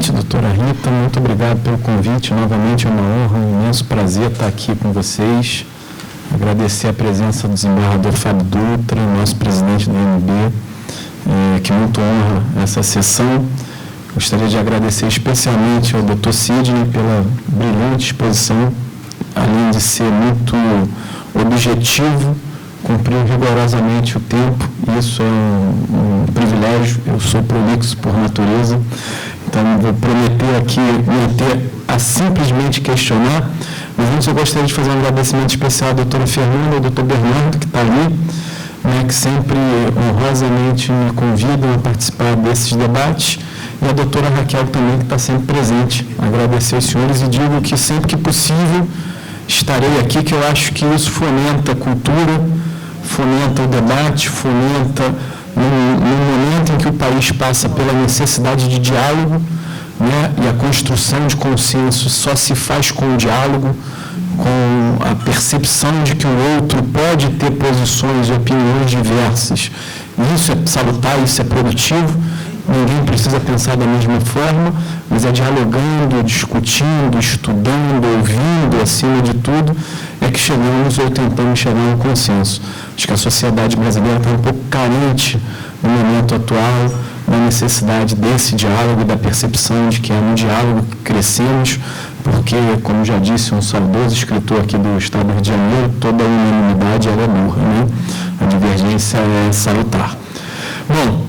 noite, doutora Rita. Muito obrigado pelo convite. Novamente é uma honra, um imenso prazer estar aqui com vocês. Agradecer a presença do desembargador Fábio Dutra, nosso presidente do INB, que muito honra essa sessão. Gostaria de agradecer especialmente ao doutor Sidney pela brilhante exposição, além de ser muito objetivo, cumpriu rigorosamente o tempo. Isso é um privilégio. Eu sou prolixo por natureza, então vou prometer aqui manter a simplesmente questionar, mas antes eu gostaria de fazer um agradecimento especial à doutora Fernanda e ao doutor Bernardo, que está ali, que sempre honrosamente me convidam a participar desses debates, e a doutora Raquel também, que está sempre presente. Agradecer aos senhores e digo que sempre que possível estarei aqui, que eu acho que isso fomenta a cultura, fomenta o debate, fomenta no momento em que o país passa pela necessidade de diálogo, e a construção de consenso só se faz com o diálogo, com a percepção de que o outro pode ter posições e opiniões diversas. Isso é salutar, isso é produtivo. Ninguém precisa pensar da mesma forma, mas é dialogando, discutindo, estudando, ouvindo, acima de tudo, é que chegamos ou tentamos chegar a um consenso. Acho que a sociedade brasileira está um pouco carente no momento atual da necessidade desse diálogo, da percepção de que é no diálogo que crescemos, porque, como já disse um saudoso escritor aqui do Estado do Rio de Janeiro, toda unanimidade ela é burra, A divergência é salutar. Bom,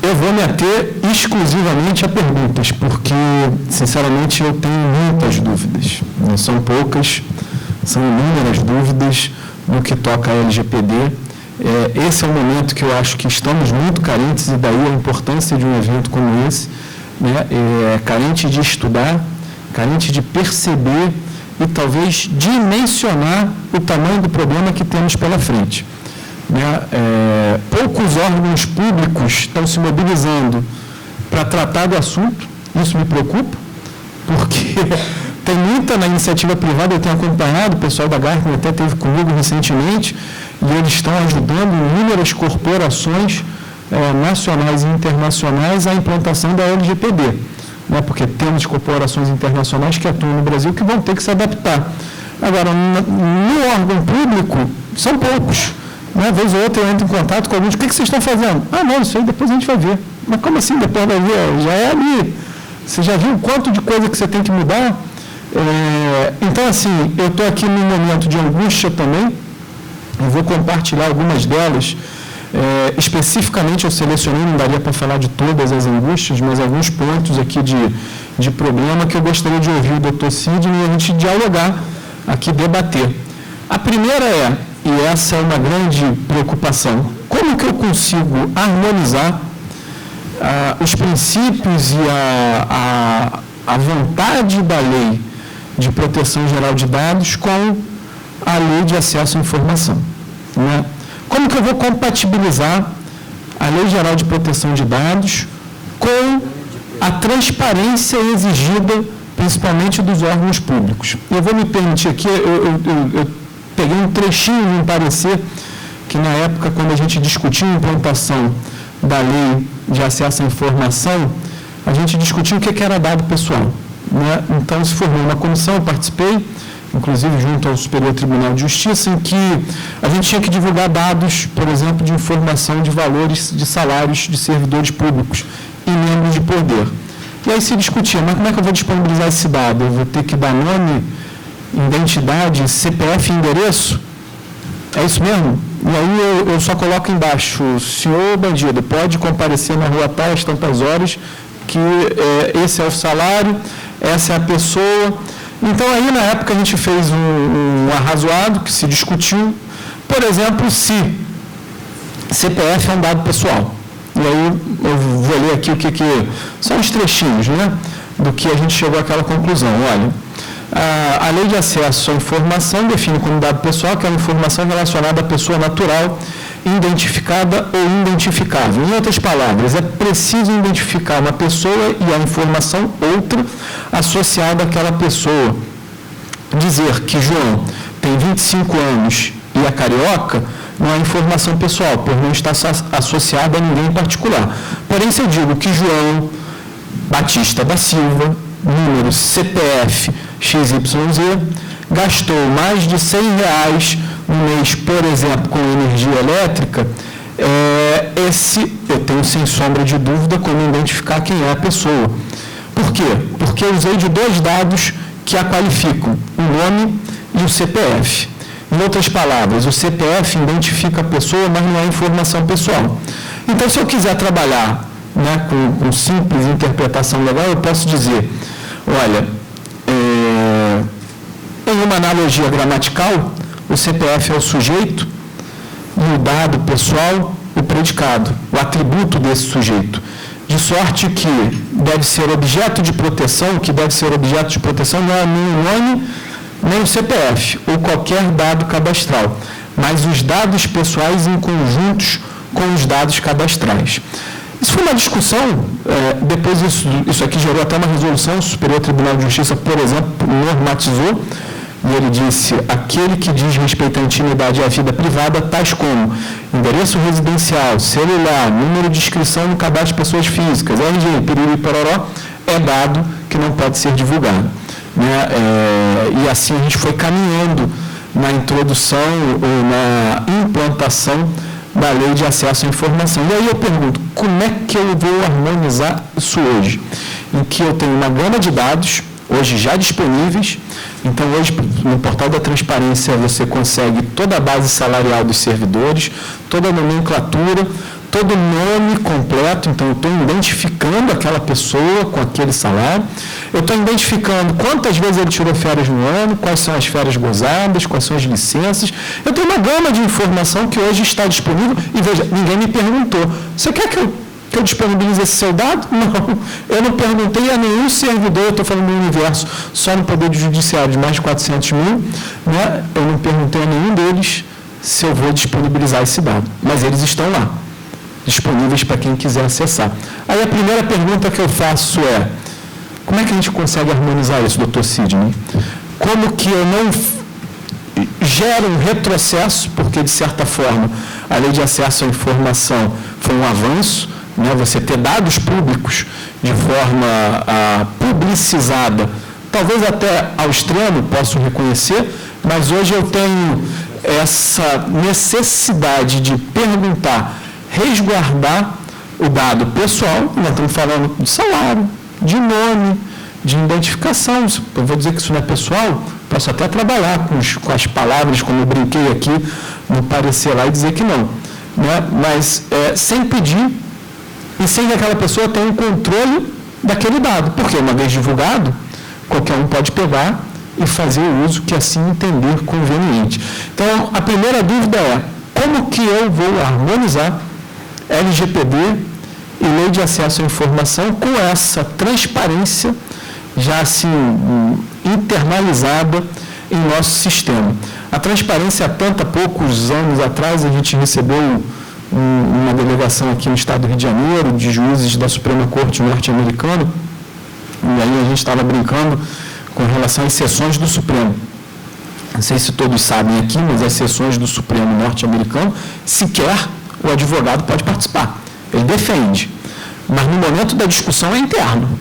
eu vou me ater exclusivamente a perguntas, porque, sinceramente, eu tenho muitas dúvidas. Não são poucas, são inúmeras dúvidas no que toca a LGPD. Esse é um momento que eu acho que estamos muito carentes, e daí a importância de um evento como esse, carente de estudar, carente de perceber e talvez dimensionar o tamanho do problema que temos pela frente. Poucos órgãos públicos estão se mobilizando para tratar do assunto. Isso me preocupa, porque tem muita na iniciativa privada. Eu tenho acompanhado, o pessoal da Gartner até esteve comigo recentemente, e eles estão ajudando inúmeras corporações nacionais e internacionais à implantação da LGPD, porque temos corporações internacionais que atuam no Brasil que vão ter que se adaptar. Agora, no órgão público, são poucos. Uma vez ou outra eu entro em contato com alguns: o que vocês estão fazendo? Não, isso aí depois a gente vai ver. Mas como assim depois vai ver? Já é ali. Você já viu o quanto de coisa que você tem que mudar? Então, assim, eu estou aqui num momento de angústia também. Eu vou compartilhar algumas delas. Especificamente eu selecionei, não daria para falar de todas as angústias, mas alguns pontos aqui de problema que eu gostaria de ouvir o doutor Sidney e a gente dialogar aqui, debater. A primeira e essa é uma grande preocupação: como que eu consigo harmonizar os princípios e a vontade da Lei de Proteção Geral de Dados com a Lei de Acesso à Informação? Como que eu vou compatibilizar a Lei Geral de Proteção de Dados com a transparência exigida, principalmente dos órgãos públicos? Eu vou me permitir aqui, eu peguei um trechinho de um parecer que, na época, quando a gente discutiu a implantação da Lei de Acesso à Informação, a gente discutiu o que era dado pessoal. Então, se formou uma comissão, eu participei, inclusive junto ao Superior Tribunal de Justiça, em que a gente tinha que divulgar dados, por exemplo, de informação de valores de salários de servidores públicos e membros de poder. E aí se discutia: mas como é que eu vou disponibilizar esse dado? Eu vou ter que dar nome, identidade, CPF e endereço? É isso mesmo? E aí eu só coloco embaixo: senhor bandido, pode comparecer na rua tal às tantas horas, que esse é o salário, essa é a pessoa. Então, aí, na época, a gente fez um arrazoado que se discutiu, por exemplo, se CPF é um dado pessoal. E aí eu vou ler aqui o que são os trechinhos, do que a gente chegou àquela conclusão. Olha, a Lei de Acesso à Informação define como dado pessoal aquela informação relacionada à pessoa natural, identificada ou identificável. Em outras palavras, é preciso identificar uma pessoa e a informação outra associada àquela pessoa. Dizer que João tem 25 anos e é carioca não é informação pessoal, por não estar associada a ninguém em particular. Porém, se eu digo que João Batista da Silva, número CPF XYZ, gastou mais de R$100 no mês, por exemplo, com energia elétrica, eu tenho sem sombra de dúvida como identificar quem é a pessoa. Por quê? Porque eu usei de 2 dados que a qualificam, o nome e o CPF. Em outras palavras, o CPF identifica a pessoa, mas não é informação pessoal. Então, se eu quiser trabalhar, né, com simples interpretação legal, eu posso dizer, olha, em uma analogia gramatical, o CPF é o sujeito e o dado pessoal, o predicado, o atributo desse sujeito. De sorte que deve ser objeto de proteção, que deve ser objeto de proteção não é nem o nome, nem o CPF, ou qualquer dado cadastral, mas os dados pessoais em conjuntos com os dados cadastrais. Isso foi uma discussão, depois isso aqui gerou até uma resolução, o Superior Tribunal de Justiça, por exemplo, normatizou, e ele disse, aquele que diz respeito à intimidade e à vida privada, tais como endereço residencial, celular, número de inscrição no cadastro de pessoas físicas, RG, piriri e pororó, é dado que não pode ser divulgado. Né? E assim a gente foi caminhando na introdução ou na implantação da Lei de Acesso à Informação. E aí eu pergunto, como é que eu vou harmonizar isso hoje? Em que eu tenho uma gama de dados, hoje já disponíveis. Então, hoje, no Portal da Transparência, você consegue toda a base salarial dos servidores, toda a nomenclatura, todo o nome completo. Então, eu estou identificando aquela pessoa com aquele salário. Eu estou identificando quantas vezes ele tirou férias no ano, quais são as férias gozadas, quais são as licenças. Eu tenho uma gama de informação que hoje está disponível. E, veja, ninguém me perguntou, você quer que eu disponibilize esse seu dado? Não. Eu não perguntei a nenhum servidor, eu estou falando do universo, só no Poder Judiciário de mais de 400 mil, né? Eu não perguntei a nenhum deles se eu vou disponibilizar esse dado. Mas eles estão lá, disponíveis para quem quiser acessar. Aí a primeira pergunta que eu faço é, como é que a gente consegue harmonizar isso, doutor Sidney? Como que eu não gero um retrocesso, porque, de certa forma, a Lei de Acesso à Informação foi um avanço, né, você ter dados públicos de forma publicizada, talvez até ao extremo, posso reconhecer, mas hoje eu tenho essa necessidade de perguntar, resguardar o dado pessoal, nós estamos falando de salário, de nome, de identificação. Eu vou dizer que isso não é pessoal, posso até trabalhar com as palavras, como eu brinquei aqui, no parecer lá e dizer que não. Né? Mas sem pedir e sem que aquela pessoa tenha um controle daquele dado, porque uma vez divulgado, qualquer um pode pegar e fazer o uso que assim entender conveniente. Então, a primeira dúvida é, como que eu vou harmonizar LGPD e Lei de Acesso à Informação com essa transparência já assim internalizada em nosso sistema? A transparência, há poucos anos atrás, a gente recebeu uma delegação aqui no estado do Rio de Janeiro, de juízes da Suprema Corte norte-americana, e aí a gente estava brincando com relação às sessões do Supremo. Não sei se todos sabem aqui, mas as sessões do Supremo norte-americano, sequer o advogado pode participar. Ele defende, mas no momento da discussão é interno.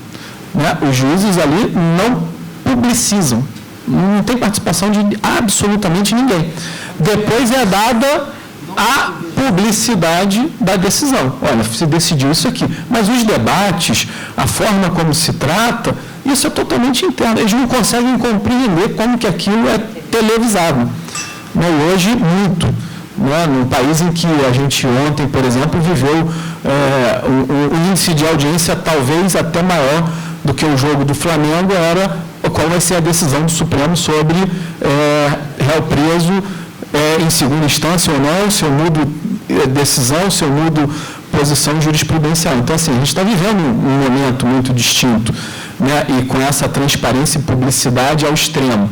Né? Os juízes ali não publicizam, não tem participação de absolutamente ninguém. Depois é dada a publicidade da decisão. Olha, se decidiu isso aqui. Mas os debates, a forma como se trata, isso é totalmente interno. Eles não conseguem compreender como que aquilo é televisável. Né? Hoje, muito. Né? Num país em que a gente ontem, por exemplo, viveu um índice de audiência talvez até maior do que o jogo do Flamengo, era qual vai ser a decisão do Supremo sobre réu preso em segunda instância ou não, se eu mudo decisão, se eu mudo posição jurisprudencial. Então, assim, a gente está vivendo um momento muito distinto, né? E com essa transparência e publicidade ao extremo.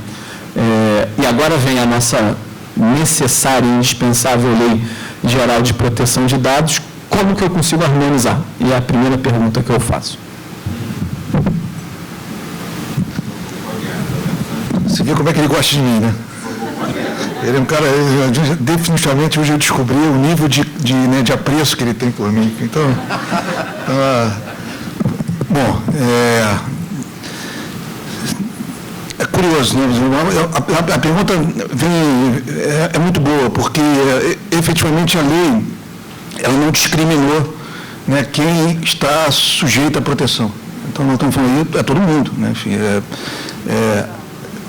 E agora vem a nossa necessária e indispensável Lei Geral de Proteção de Dados. Como que eu consigo harmonizar? E é a primeira pergunta que eu faço. Você viu como é que ele gosta de mim, né? Ele é um cara, definitivamente, hoje eu descobri o nível de apreço que ele tem por mim. Então bom, É curioso, né? A pergunta é muito boa, porque efetivamente a lei ela não discriminou, né, quem está sujeito à proteção. Então, nós estamos falando aí, é todo mundo, né?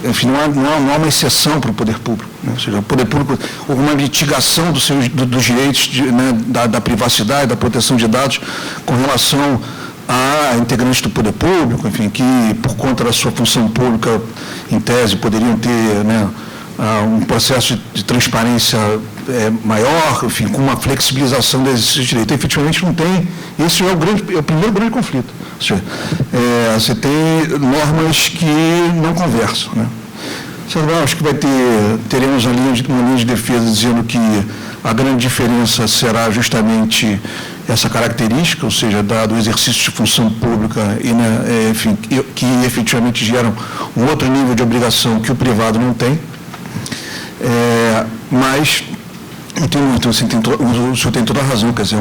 Enfim, não há uma exceção para o poder público, né? Ou seja, o poder público, houve uma mitigação dos direitos né, da privacidade, da proteção de dados com relação a integrantes do poder público, enfim, que por conta da sua função pública, em tese, poderiam ter, né, um processo de transparência maior, enfim, com uma flexibilização desses direitos. Efetivamente não tem, esse é o primeiro grande conflito. Ou seja, você tem normas que não conversam, né? Eu acho que teremos uma linha de defesa dizendo que a grande diferença será justamente essa característica, ou seja, do exercício de função pública e, né, enfim, que efetivamente geram um outro nível de obrigação que o privado não tem. Mas o senhor tem toda a razão, quer dizer,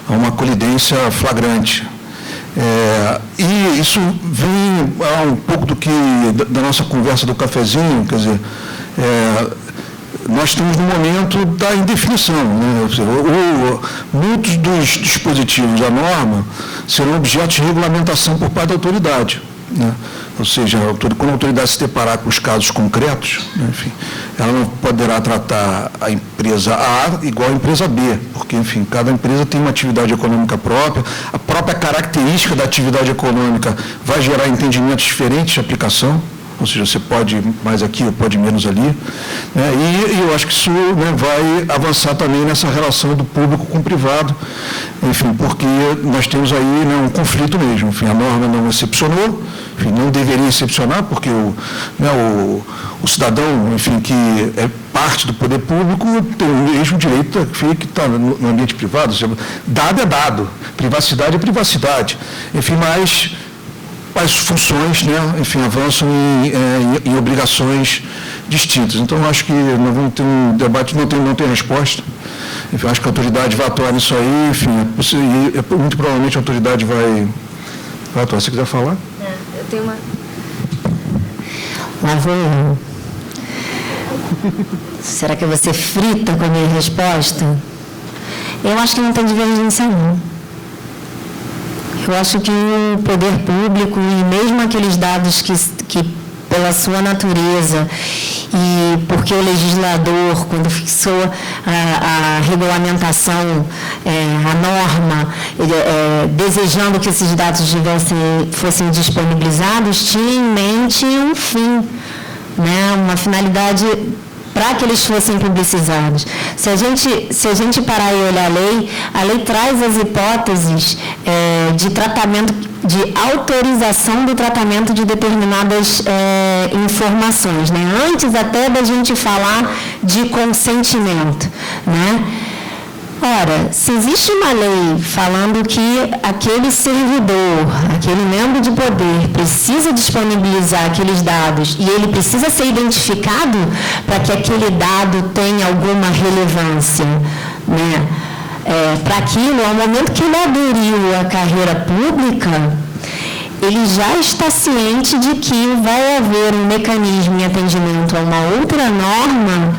uma colidência flagrante. E isso vem um pouco da nossa conversa do cafezinho, quer dizer, nós estamos no momento da indefinição, né? Muitos dos dispositivos da norma serão objeto de regulamentação por parte da autoridade, né? Ou seja, quando a autoridade se deparar com os casos concretos, né, enfim, ela não poderá tratar a empresa A igual a empresa B, porque, enfim, cada empresa tem uma atividade econômica própria, a própria característica da atividade econômica vai gerar entendimentos diferentes de aplicação, ou seja, você pode mais aqui ou pode menos ali, né, e eu acho que isso, né, vai avançar também nessa relação do público com o privado, enfim, porque nós temos aí, né, um conflito mesmo, enfim, a norma não excepcionou, enfim, não deveria excepcionar, porque o cidadão, enfim, que é parte do poder público tem o mesmo direito que está no ambiente privado, ou seja, dado é dado, privacidade é privacidade, enfim, mas as funções, né, enfim, avançam em obrigações distintas. Então, acho que nós vamos ter um debate, não tem resposta. Enfim, acho que a autoridade vai atuar nisso aí, enfim, muito provavelmente a autoridade vai atuar. Se quiser falar? Eu tenho uma... Lá vou eu. Será que eu vou ser frita com a minha resposta? Eu acho que não tem divergência, não. Eu acho que o poder público e mesmo aqueles dados que pela sua natureza e porque o legislador, quando fixou a regulamentação, a norma, desejando que esses dados fossem disponibilizados, tinha em mente um fim, né, uma finalidade para que eles fossem publicizados. Se a gente parar e olhar a lei traz as hipóteses de tratamento, de autorização do tratamento de determinadas informações, né? Antes até da gente falar de consentimento, né? Ora, se existe uma lei falando que aquele servidor, aquele membro de poder precisa disponibilizar aqueles dados e ele precisa ser identificado para que aquele dado tenha alguma relevância, né? Para aquilo, ao momento que ele aderiu à carreira pública, ele já está ciente de que vai haver um mecanismo em atendimento a uma outra norma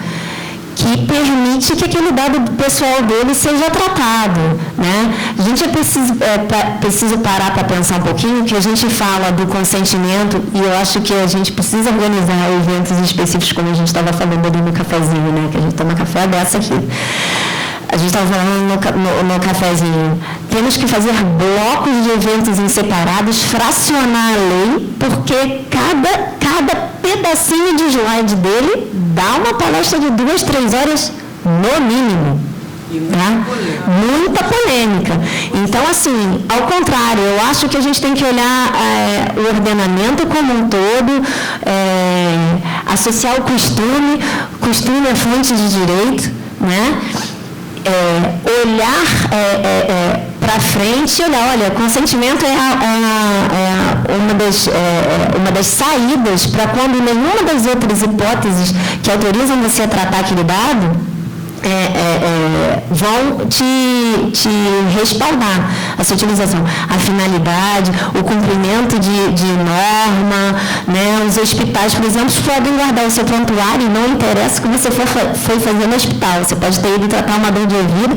que permite que aquele dado pessoal dele seja tratado, né? A gente é preciso parar para pensar um pouquinho, que a gente fala do consentimento e eu acho que a gente precisa organizar eventos específicos, como a gente estava falando ali no cafezinho, né? Que a gente toma café dessa aqui. A gente estava falando no cafezinho, temos que fazer blocos de eventos em separados, fracionar a lei, porque cada pedacinho de slide dele dá uma palestra de 2-3 horas no mínimo. Tá? Muita polêmica. Então, assim, ao contrário, eu acho que a gente tem que olhar o ordenamento como um todo, associar o costume é fonte de direito, né? Olhar para frente e olhar, olha, consentimento é uma das saídas para quando nenhuma das outras hipóteses que autorizam você a tratar aquele dado vão te respaldar essa utilização. A finalidade, o cumprimento de norma, né? Os hospitais, por exemplo, podem guardar o seu prontuário, não interessa o que você foi fazer no hospital. Você pode ter ido tratar uma dor de ouvido,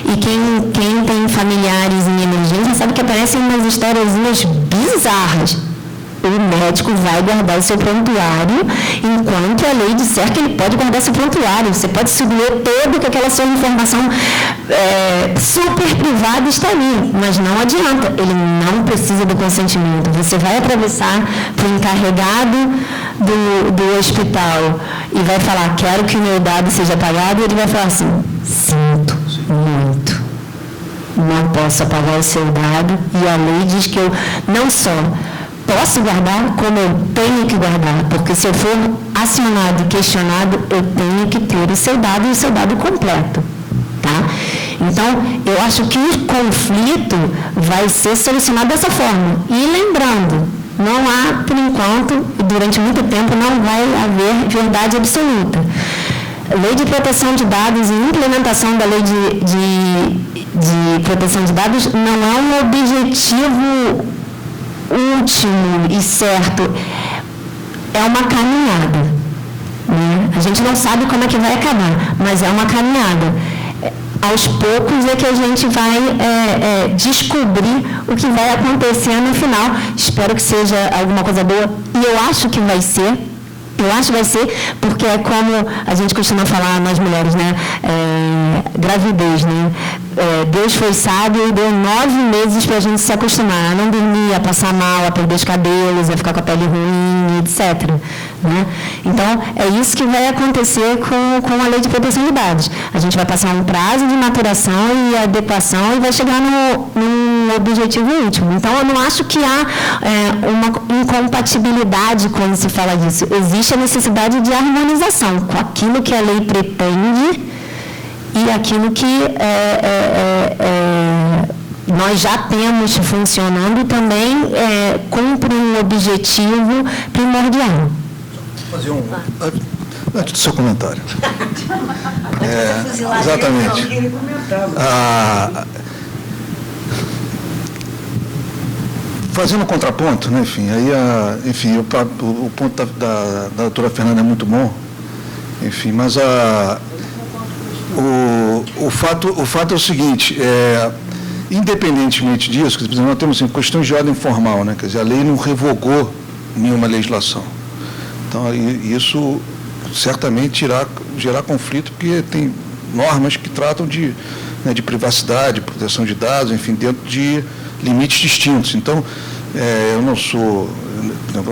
e quem tem familiares em emergência sabe que aparecem umas historiazinhas bizarras. O médico vai guardar o seu prontuário enquanto a lei disser que ele pode guardar seu prontuário. Você pode subir todo que aquela sua informação super privada está ali, mas não adianta, ele não precisa do consentimento. Você vai atravessar para o encarregado do hospital e vai falar, quero que o meu dado seja apagado, e ele vai falar assim, sinto muito, não posso apagar o seu dado, e a lei diz que eu não só posso guardar, como eu tenho que guardar, porque se eu for acionado e questionado, eu tenho que ter o seu dado e o seu dado completo. Tá? Então, eu acho que o conflito vai ser solucionado dessa forma. E lembrando, não há, por enquanto, durante muito tempo, não vai haver verdade absoluta. Lei de proteção de dados e implementação da lei de proteção de dados não é um objetivo último e certo, é uma caminhada, né? A gente não sabe como é que vai acabar, mas é uma caminhada. Aos poucos é que a gente vai descobrir o que vai acontecer no final. Espero que seja alguma coisa boa, e eu acho que vai ser. Eu acho que vai ser, porque é como a gente costuma falar, nós mulheres, né? Gravidez, né? Deus foi sábio e deu 9 meses para a gente se acostumar a não dormir, a passar mal, a perder os cabelos, a ficar com a pele ruim, etc. Né? Então, é isso que vai acontecer com a lei de proteção de dados. A gente vai passar um prazo de maturação e adequação e vai chegar num objetivo último. Então, eu não acho que há uma incompatibilidade quando se fala disso. Existe a necessidade de harmonização com aquilo que a lei pretende e aquilo que nós já temos funcionando também cumpre um objetivo primordial. Fazer antes do seu comentário. Exatamente. Fazendo um contraponto, né, o ponto da doutora Fernanda é muito bom, mas o fato é o seguinte, independentemente disso, por exemplo, nós temos questões de ordem formal, né, quer dizer, a lei não revogou nenhuma legislação. Então, isso certamente irá gerar conflito, porque tem normas que tratam de privacidade, proteção de dados, enfim, dentro de limites distintos. Então, eu não sou...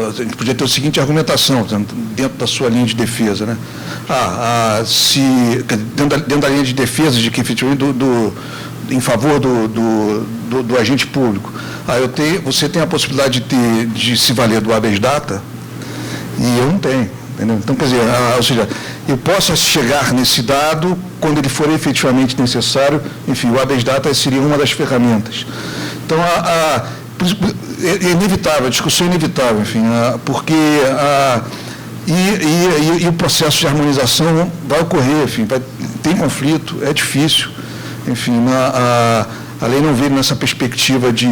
A gente podia ter a seguinte argumentação, dentro da sua linha de defesa, né? Dentro da linha de defesa de que, efetivamente, em favor do agente público, você tem a possibilidade de se valer do habeas data, e eu não tenho. Entendeu? Então, quer dizer, ou seja, eu posso chegar nesse dado quando ele for efetivamente necessário, enfim, o habeas data seria uma das ferramentas. Então, é inevitável, a discussão é inevitável, enfim, porque e o processo de harmonização vai ocorrer, enfim, tem conflito, é difícil, enfim, a lei não veio nessa perspectiva de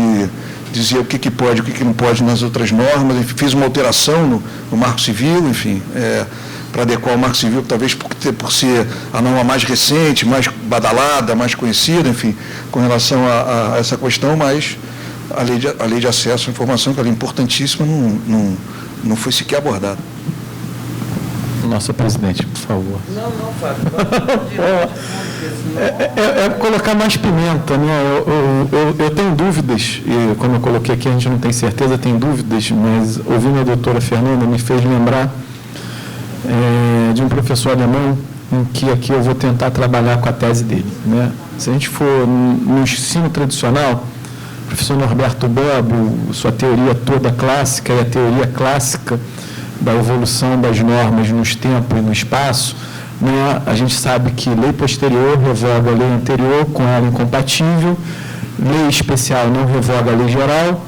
dizer o que pode, o que não pode nas outras normas, enfim, fiz uma alteração no Marco Civil, enfim, para adequar o Marco Civil, talvez por ser a norma mais recente, mais badalada, mais conhecida, enfim, com relação a essa questão, mas a lei de acesso à informação, que ela é importantíssima, não foi sequer abordada. Nossa presidente, por favor. Não, Fábio. É colocar mais pimenta, né? Eu tenho dúvidas, e como eu coloquei aqui, a gente não tem certeza, tem dúvidas, mas ouvindo a doutora Fernanda me fez lembrar de um professor alemão, em que aqui eu vou tentar trabalhar com a tese dele, né? Se a gente for no ensino tradicional, o professor Norberto Bobbio, sua teoria toda clássica e a teoria clássica da evolução das normas nos tempos e no espaço, né? A gente sabe que lei posterior revoga a lei anterior, com ela incompatível, lei especial não revoga a lei geral,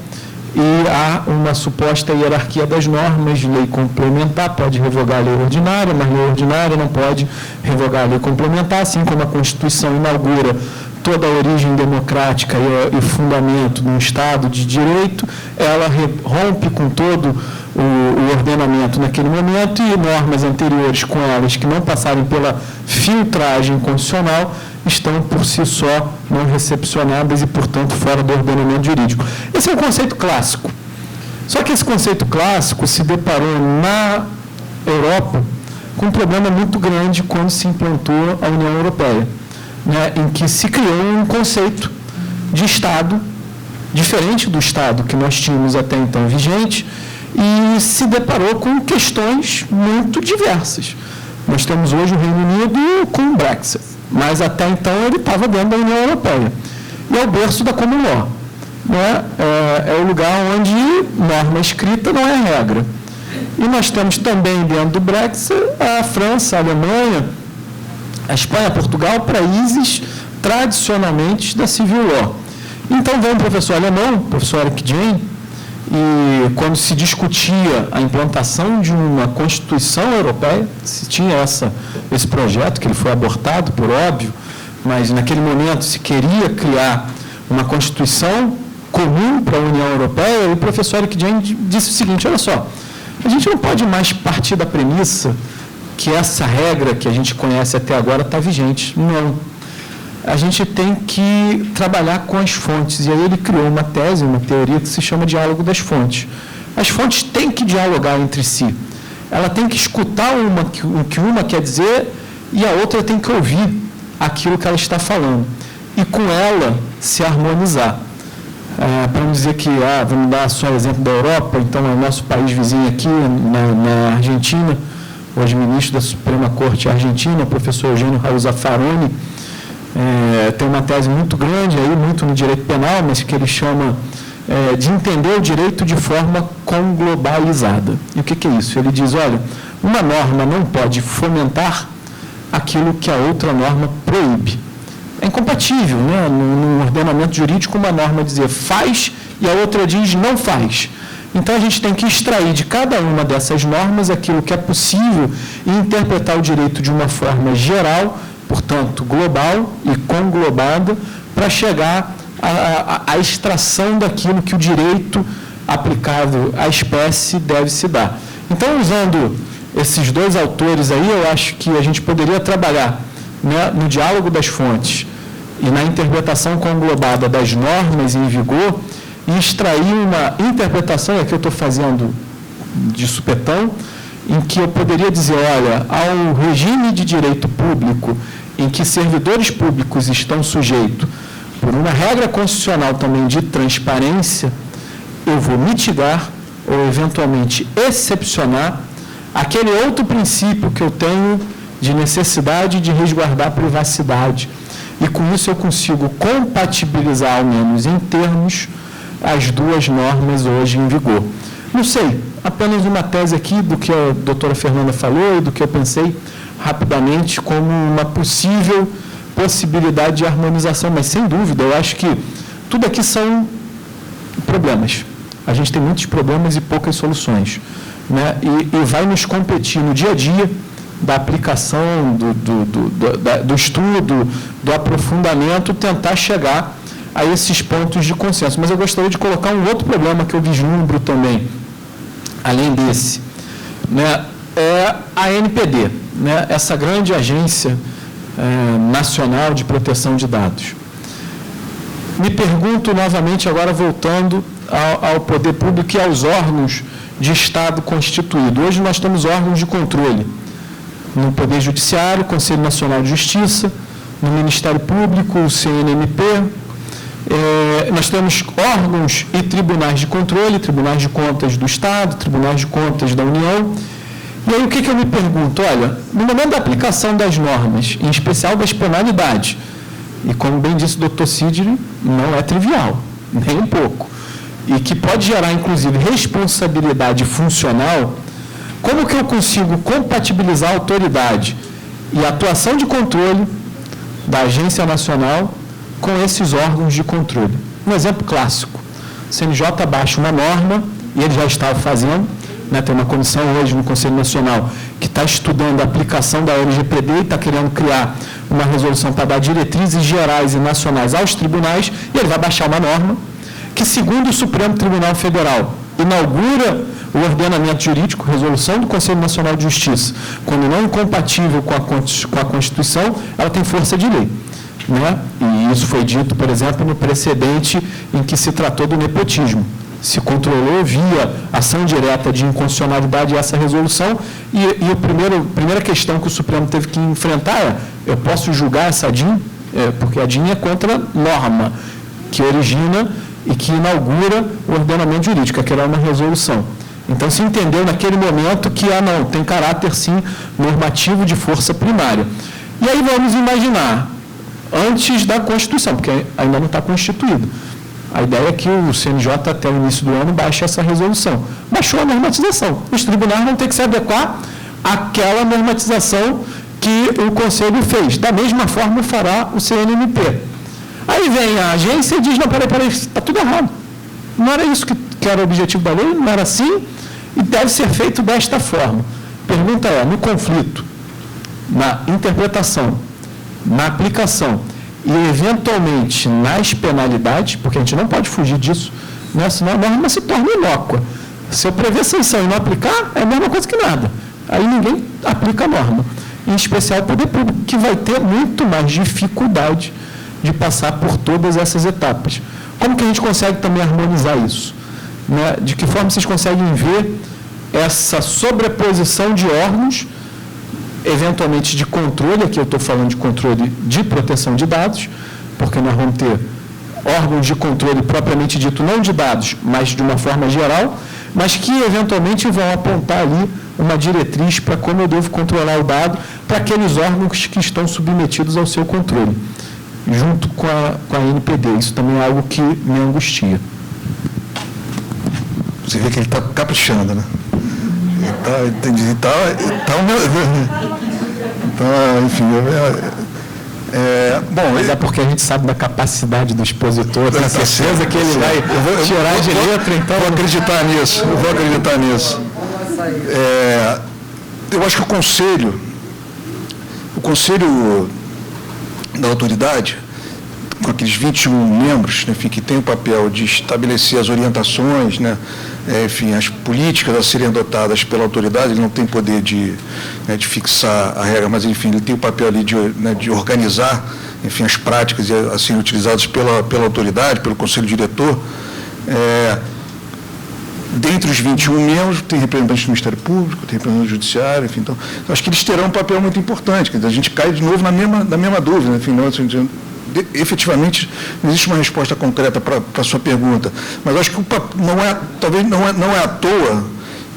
e há uma suposta hierarquia das normas, lei complementar pode revogar a lei ordinária, mas lei ordinária não pode revogar a lei complementar, assim como a Constituição inaugura toda a origem democrática e fundamento de um Estado de direito, ela rompe com todo o ordenamento naquele momento e normas anteriores com elas que não passaram pela filtragem constitucional estão por si só não recepcionadas e, portanto, fora do ordenamento jurídico. Esse é um conceito clássico. Só que esse conceito clássico se deparou na Europa com um problema muito grande quando se implantou a União Europeia, né, em que se criou um conceito de Estado diferente do Estado que nós tínhamos até então vigente e se deparou com questões muito diversas. Nós temos hoje o Reino Unido com o Brexit, mas até então ele estava dentro da União Europeia. E é o berço da common law, né? É o lugar onde norma escrita não é regra. E nós temos também dentro do Brexit a França, a Alemanha, a Espanha, Portugal, países tradicionalmente da civil law. Então vem um professor alemão, o professor Eric Jahn, e quando se discutia a implantação de uma Constituição Europeia, se tinha esse projeto, que ele foi abortado, por óbvio, mas naquele momento se queria criar uma Constituição comum para a União Europeia, e o professor Eric Jahn disse o seguinte: olha só, a gente não pode mais partir da premissa que essa regra que a gente conhece até agora está vigente. Não. A gente tem que trabalhar com as fontes. E aí ele criou uma tese, uma teoria que se chama diálogo das fontes. As fontes têm que dialogar entre si. Ela tem que escutar o que uma quer dizer e a outra tem que ouvir aquilo que ela está falando. E com ela se harmonizar. Para não dizer que, vamos dar só o exemplo da Europa, então é o nosso país vizinho aqui, na Argentina, hoje ministro da Suprema Corte Argentina, o professor Eugênio Raul Zaffaroni, tem uma tese muito grande, aí, muito no direito penal, mas que ele chama de entender o direito de forma conglobalizada. E o que é isso? Ele diz, olha, uma norma não pode fomentar aquilo que a outra norma proíbe. É incompatível, né? No ordenamento jurídico, uma norma dizer faz e a outra diz não faz. Então, a gente tem que extrair de cada uma dessas normas aquilo que é possível e interpretar o direito de uma forma geral, portanto, global e conglobada, para chegar à extração daquilo que o direito aplicado à espécie deve se dar. Então, usando esses dois autores aí, eu acho que a gente poderia trabalhar, né, no diálogo das fontes e na interpretação conglobada das normas em vigor e extrair uma interpretação, aqui eu estou fazendo de supetão, em que eu poderia dizer, olha, há um regime de direito público em que servidores públicos estão sujeitos por uma regra constitucional também de transparência, eu vou mitigar ou eventualmente excepcionar aquele outro princípio que eu tenho de necessidade de resguardar a privacidade. E com isso eu consigo compatibilizar, ao menos em termos, as duas normas hoje em vigor. Não sei, apenas uma tese aqui do que a doutora Fernanda falou e do que eu pensei rapidamente como uma possível possibilidade de harmonização, mas sem dúvida, eu acho que tudo aqui são problemas. A gente tem muitos problemas e poucas soluções, né? E vai nos competir no dia a dia da aplicação, do estudo, do aprofundamento, tentar chegar a esses pontos de consenso. Mas eu gostaria de colocar um outro problema que eu vislumbro também, além desse, né, é a ANPD, né, essa grande agência nacional de proteção de dados. Me pergunto novamente, agora voltando ao poder público e aos órgãos de Estado constituído. Hoje nós temos órgãos de controle no Poder Judiciário, Conselho Nacional de Justiça, no Ministério Público, o CNMP. Nós temos órgãos e tribunais de controle, tribunais de contas do Estado, tribunais de contas da União. E aí o que eu me pergunto? Olha, no momento da aplicação das normas, em especial das penalidades, e como bem disse o doutor Sidney, não é trivial, nem um pouco, e que pode gerar, inclusive, responsabilidade funcional, como que eu consigo compatibilizar a autoridade e a atuação de controle da Agência Nacional com esses órgãos de controle? Um exemplo clássico. o CNJ baixa uma norma, e ele já estava fazendo, né, tem uma comissão hoje no Conselho Nacional que está estudando a aplicação da LGPD e está querendo criar uma resolução para dar diretrizes gerais e nacionais aos tribunais, e ele vai baixar uma norma que, segundo o Supremo Tribunal Federal, inaugura o ordenamento jurídico, resolução do Conselho Nacional de Justiça, quando não incompatível com a Constituição, ela tem força de lei. Né? E isso foi dito, por exemplo, no precedente em que se tratou do nepotismo. Se controlou via ação direta de inconstitucionalidade essa resolução, e a primeira questão que o Supremo teve que enfrentar é: eu posso julgar essa DIN? Porque a DIN é contra norma, que origina e que inaugura o ordenamento jurídico, aquela é uma resolução. Então, se entendeu naquele momento que, não, tem caráter, sim, normativo de força primária. E aí vamos imaginar, antes da Constituição, porque ainda não está constituído. A ideia é que o CNJ, até o início do ano, baixe essa resolução. Baixou a normatização. Os tribunais vão ter que se adequar àquela normatização que o Conselho fez. Da mesma forma, fará o CNMP. Aí vem a agência e diz: não, peraí, está tudo errado. Não era isso que era o objetivo da lei, não era assim, e deve ser feito desta forma. Pergunta é: no conflito, na interpretação, na aplicação e, eventualmente, nas penalidades, porque a gente não pode fugir disso, né? Senão a norma se torna inócua. Se eu prever sanção e não aplicar, é a mesma coisa que nada. Aí ninguém aplica a norma. Em especial o poder público, que vai ter muito mais dificuldade de passar por todas essas etapas. Como que a gente consegue também harmonizar isso? Né? De que forma vocês conseguem ver essa sobreposição de órgãos, eventualmente de controle, aqui eu estou falando de controle de proteção de dados, porque nós vamos ter órgãos de controle propriamente dito, não de dados, mas de uma forma geral, mas que eventualmente vão apontar ali uma diretriz para como eu devo controlar o dado para aqueles órgãos que estão submetidos ao seu controle, junto com a NPD. Isso também é algo que me angustia. Você vê que ele está caprichando, né? Enfim, bom, mas é porque a gente sabe da capacidade do expositor, tenho certeza que ele vai tirar de letra, então... Vou acreditar nisso. Eu acho que o Conselho da Autoridade, com aqueles 21 membros, enfim, que tem o papel de estabelecer as orientações, né, enfim, as políticas a serem adotadas pela autoridade, ele não tem poder de fixar a regra, mas, enfim, ele tem o papel ali de organizar, enfim, as práticas a serem utilizadas pela autoridade, pelo Conselho Diretor. Dentre os 21 membros, tem representantes do Ministério Público, tem representantes do Judiciário, enfim, então, acho que eles terão um papel muito importante, quer dizer, a gente cai de novo na mesma dúvida, enfim, efetivamente não existe uma resposta concreta para a sua pergunta, mas acho que talvez não é à toa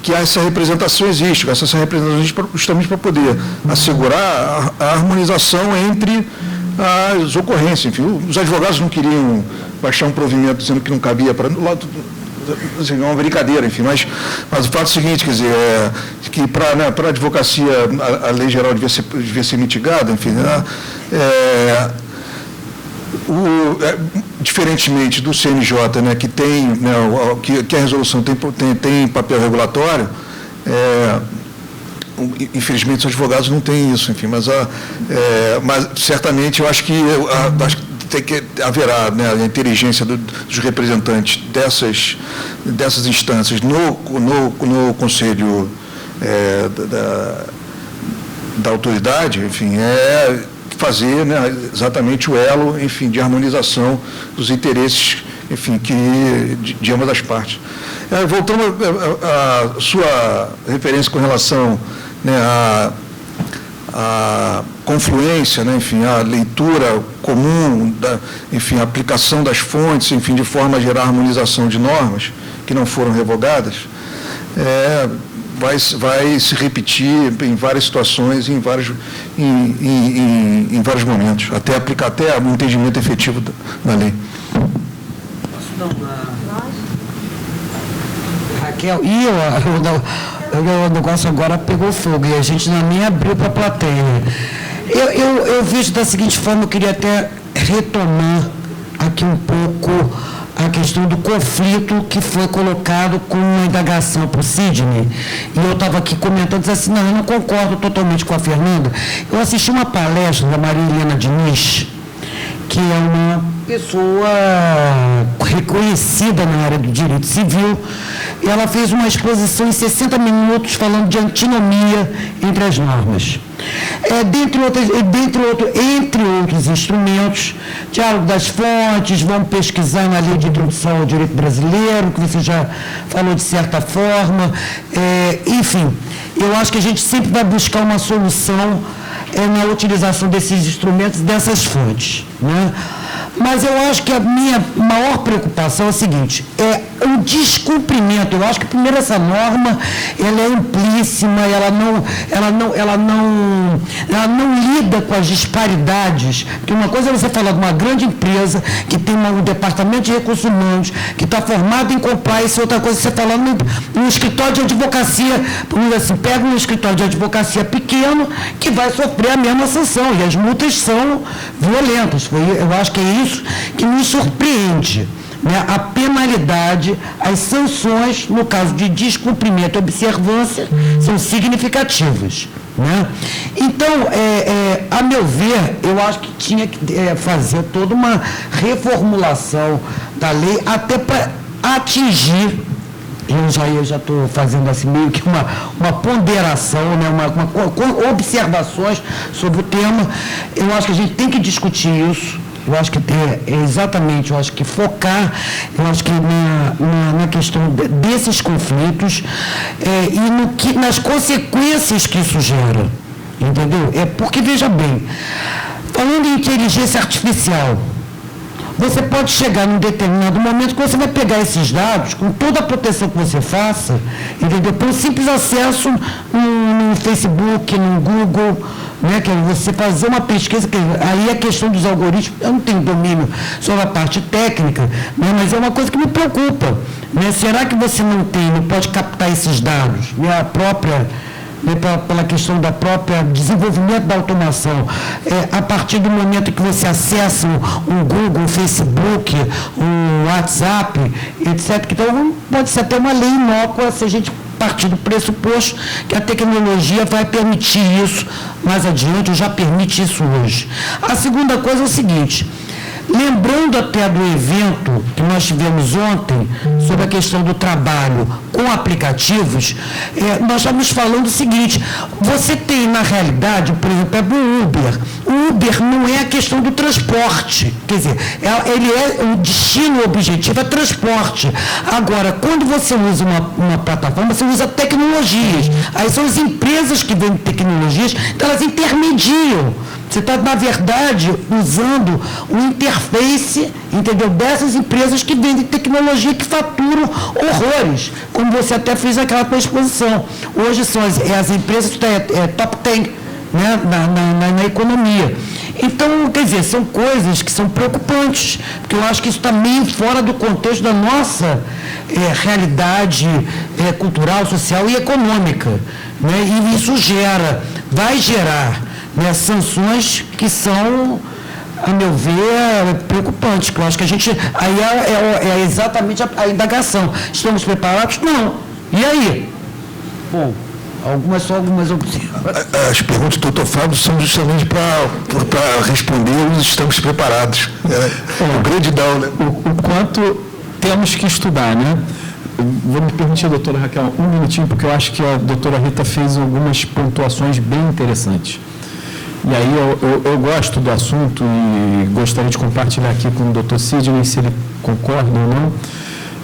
que essa representação existe, essa representação existe justamente para poder assegurar a harmonização entre as ocorrências. Enfim, os advogados não queriam baixar um provimento dizendo que não cabia para é uma brincadeira, enfim, mas o fato é o seguinte, quer dizer, que para a advocacia a lei geral devia ser mitigada, enfim, diferentemente do CNJ, né, que tem, né, que a resolução tem papel regulatório, infelizmente os advogados não têm isso, enfim, mas certamente eu acho que haverá, né, a inteligência dos representantes dessas instâncias no Conselho da Autoridade, enfim, fazer, né, exatamente o elo, enfim, de harmonização dos interesses, enfim, de ambas as partes. Voltando à sua referência com relação, né, à confluência, né, enfim, a leitura comum, enfim, a aplicação das fontes, enfim, de forma a gerar harmonização de normas que não foram revogadas, vai se repetir em várias situações, em vários momentos, até aplicar até o entendimento efetivo da lei. Posso dar uma... Raquel, o negócio agora pegou fogo e a gente nem abriu para a plateia. Eu vejo da seguinte forma, eu queria até retomar aqui um pouco a questão do conflito que foi colocado com uma indagação para o Sidney, e eu estava aqui comentando, dizendo assim, não, eu não concordo totalmente com a Fernanda. Eu assisti uma palestra da Maria Helena Diniz, que é uma pessoa reconhecida na área do direito civil. Ela fez uma exposição em 60 minutos falando de antinomia entre as normas. Entre outros instrumentos, diálogo das fontes, vamos pesquisar na Lei de Introdução ao Direito Brasileiro, que você já falou de certa forma. Enfim, eu acho que a gente sempre vai buscar uma solução na utilização desses instrumentos, dessas fontes, né? Mas eu acho que a minha maior preocupação é a seguinte, é o descumprimento. Eu acho que, primeiro, essa norma, ela é amplíssima, ela não lida com as disparidades, porque uma coisa é você falar de uma grande empresa que tem um departamento de recursos humanos, que está formado em compliance, outra coisa é você falar num escritório de advocacia, vamos dizer assim, pega um escritório de advocacia pequeno que vai sofrer a mesma sanção, e as multas são violentas. Eu acho que é isso que nos surpreende, né? A penalidade, as sanções, no caso de descumprimento e observância, são significativas, né? Então, a meu ver, eu acho que tinha que fazer toda uma reformulação da lei, até para atingir, eu já estou fazendo assim meio que uma ponderação, né? uma observações sobre o tema. Eu acho que a gente tem que discutir isso. Eu acho que exatamente, eu acho que focar, eu acho que na questão desses conflitos e nas consequências que isso gera, entendeu? Porque, veja bem, falando em inteligência artificial, você pode chegar num determinado momento que você vai pegar esses dados, com toda a proteção que você faça, entendeu? Por simples acesso no Facebook, no Google, né? Que é você fazer uma pesquisa, aí a questão dos algoritmos, eu não tenho domínio sobre a parte técnica, né? Mas é uma coisa que me preocupa, né? Será que você não pode captar esses dados, né? Pela questão da própria desenvolvimento da automação, a partir do momento que você acessa um Google, um Facebook, um WhatsApp, etc. Então, pode ser até uma lei inócua se a gente partir do pressuposto que a tecnologia vai permitir isso mais adiante, ou já permite isso hoje. A segunda coisa é o seguinte, lembrando até do evento que nós tivemos ontem, sobre a questão do trabalho com aplicativos, nós estamos falando o seguinte, você tem na realidade, por exemplo, o Uber. O Uber não é a questão do transporte, quer dizer, o destino objetivo é transporte. Agora, quando você usa uma plataforma, você usa tecnologias. Aí são as empresas que vendem tecnologias, então elas intermediam. Você está, na verdade, usando um interface, entendeu, dessas empresas que vendem tecnologia, que faturam horrores, como você até fez naquela tua exposição. Hoje são as empresas top 10, né, na economia. Então, quer dizer, são coisas que são preocupantes, porque eu acho que isso está meio fora do contexto da nossa realidade cultural, social e econômica, né? E isso vai gerar, né, sanções que são, a meu ver, preocupantes, que eu acho que a gente, aí é exatamente a indagação. Estamos preparados? Não. E aí? Bom, algumas observações. As perguntas do Dr. Fábio são justamente para responder estamos preparados. O grande down, né? O quanto temos que estudar, né? Vou me permitir, doutora Raquel, um minutinho, porque eu acho que a doutora Rita fez algumas pontuações bem interessantes. E aí eu gosto do assunto e gostaria de compartilhar aqui com o doutor Sidney, se ele concorda ou não.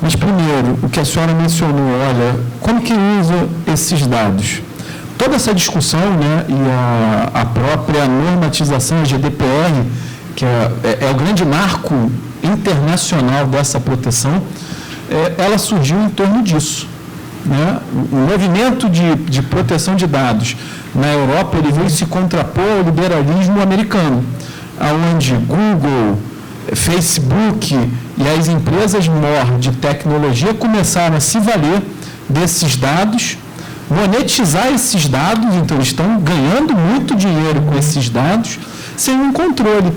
Mas, primeiro, o que a senhora mencionou, olha, como que usa esses dados? Toda essa discussão, né, e a própria normatização, a GDPR, que é o grande marco internacional dessa proteção, ela surgiu em torno disso. Né? O movimento de proteção de dados na Europa, ele veio se contrapor ao liberalismo americano, onde Google, Facebook e as empresas maiores de tecnologia começaram a se valer desses dados, monetizar esses dados, então eles estão ganhando muito dinheiro com esses dados, sem um controle.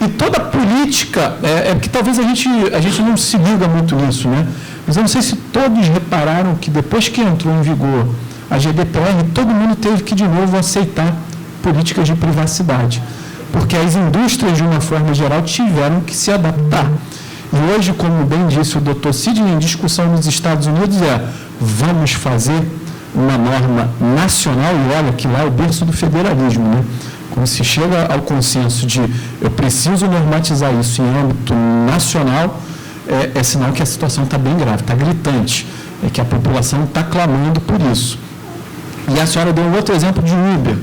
E toda política, que talvez a gente não se liga muito nisso, né? Mas eu não sei se todos repararam que depois que entrou em vigor a GDPR, todo mundo teve que, de novo, aceitar políticas de privacidade. Porque as indústrias, de uma forma geral, tiveram que se adaptar. E hoje, como bem disse o doutor Sidney, em discussão nos Estados Unidos vamos fazer uma norma nacional, e olha que lá é o berço do federalismo, né? Quando se chega ao consenso de eu preciso normatizar isso em âmbito nacional, é sinal que a situação está bem grave, está gritante, é que a população está clamando por isso. E a senhora deu um outro exemplo de Uber,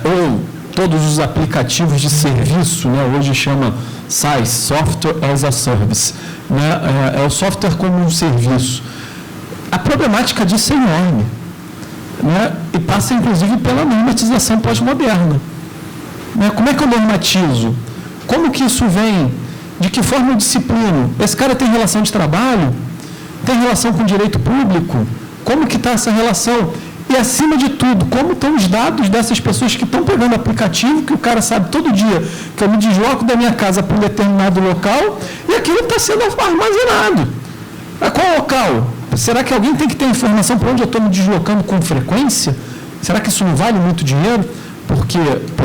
ou todos os aplicativos de serviço, né, hoje chama SaaS, Software as a Service, né, é o software como um serviço. A problemática disso é enorme, né, e passa inclusive pela normatização pós-moderna. Né, como é que eu normatizo? Como que isso vem? De que forma eu disciplino? Esse cara tem relação de trabalho? Tem relação com o direito público? Como que está essa relação? E, acima de tudo, como estão os dados dessas pessoas que estão pegando aplicativo, que o cara sabe todo dia que eu me desloco da minha casa para um determinado local e aquilo está sendo armazenado. A qual local? Será que alguém tem que ter informação para onde eu estou me deslocando com frequência? Será que isso não vale muito dinheiro? Porque,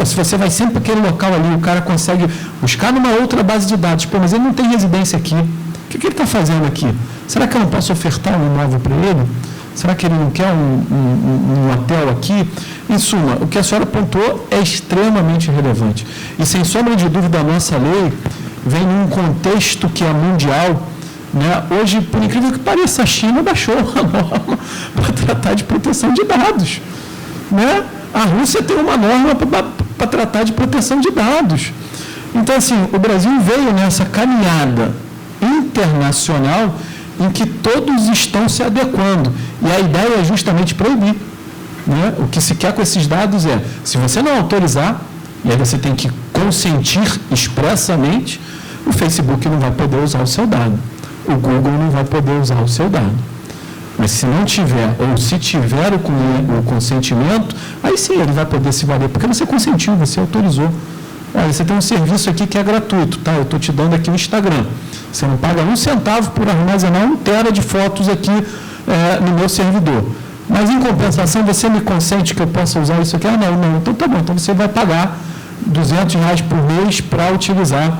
se você vai sempre para aquele local ali, o cara consegue buscar numa outra base de dados. Mas ele não tem residência aqui. O que ele está fazendo aqui? Será que eu não posso ofertar um imóvel para ele? Será que ele não quer um hotel aqui? Em suma, o que a senhora apontou é extremamente relevante. E, sem sombra de dúvida, a nossa lei vem num contexto que é mundial. Né? Hoje, por incrível que pareça, a China baixou a norma para tratar de proteção de dados. Né? A Rússia tem uma norma para tratar de proteção de dados. Então, assim, o Brasil veio nessa caminhada internacional em que todos estão se adequando. E a ideia é justamente proibir. Né? O que se quer com esses dados se você não autorizar, e aí você tem que consentir expressamente, o Facebook não vai poder usar o seu dado. O Google não vai poder usar o seu dado. Mas se não tiver, ou se tiver o consentimento, aí sim ele vai poder se valer, porque você consentiu, você autorizou. Olha, você tem um serviço aqui que é gratuito, tá? Eu estou te dando aqui o Instagram. Você não paga 1 centavo por armazenar 1 tera de fotos aqui no meu servidor. Mas, em compensação, você me consente que eu possa usar isso aqui? Não. Então, tá bom. Então, você vai pagar R$200 por mês para utilizar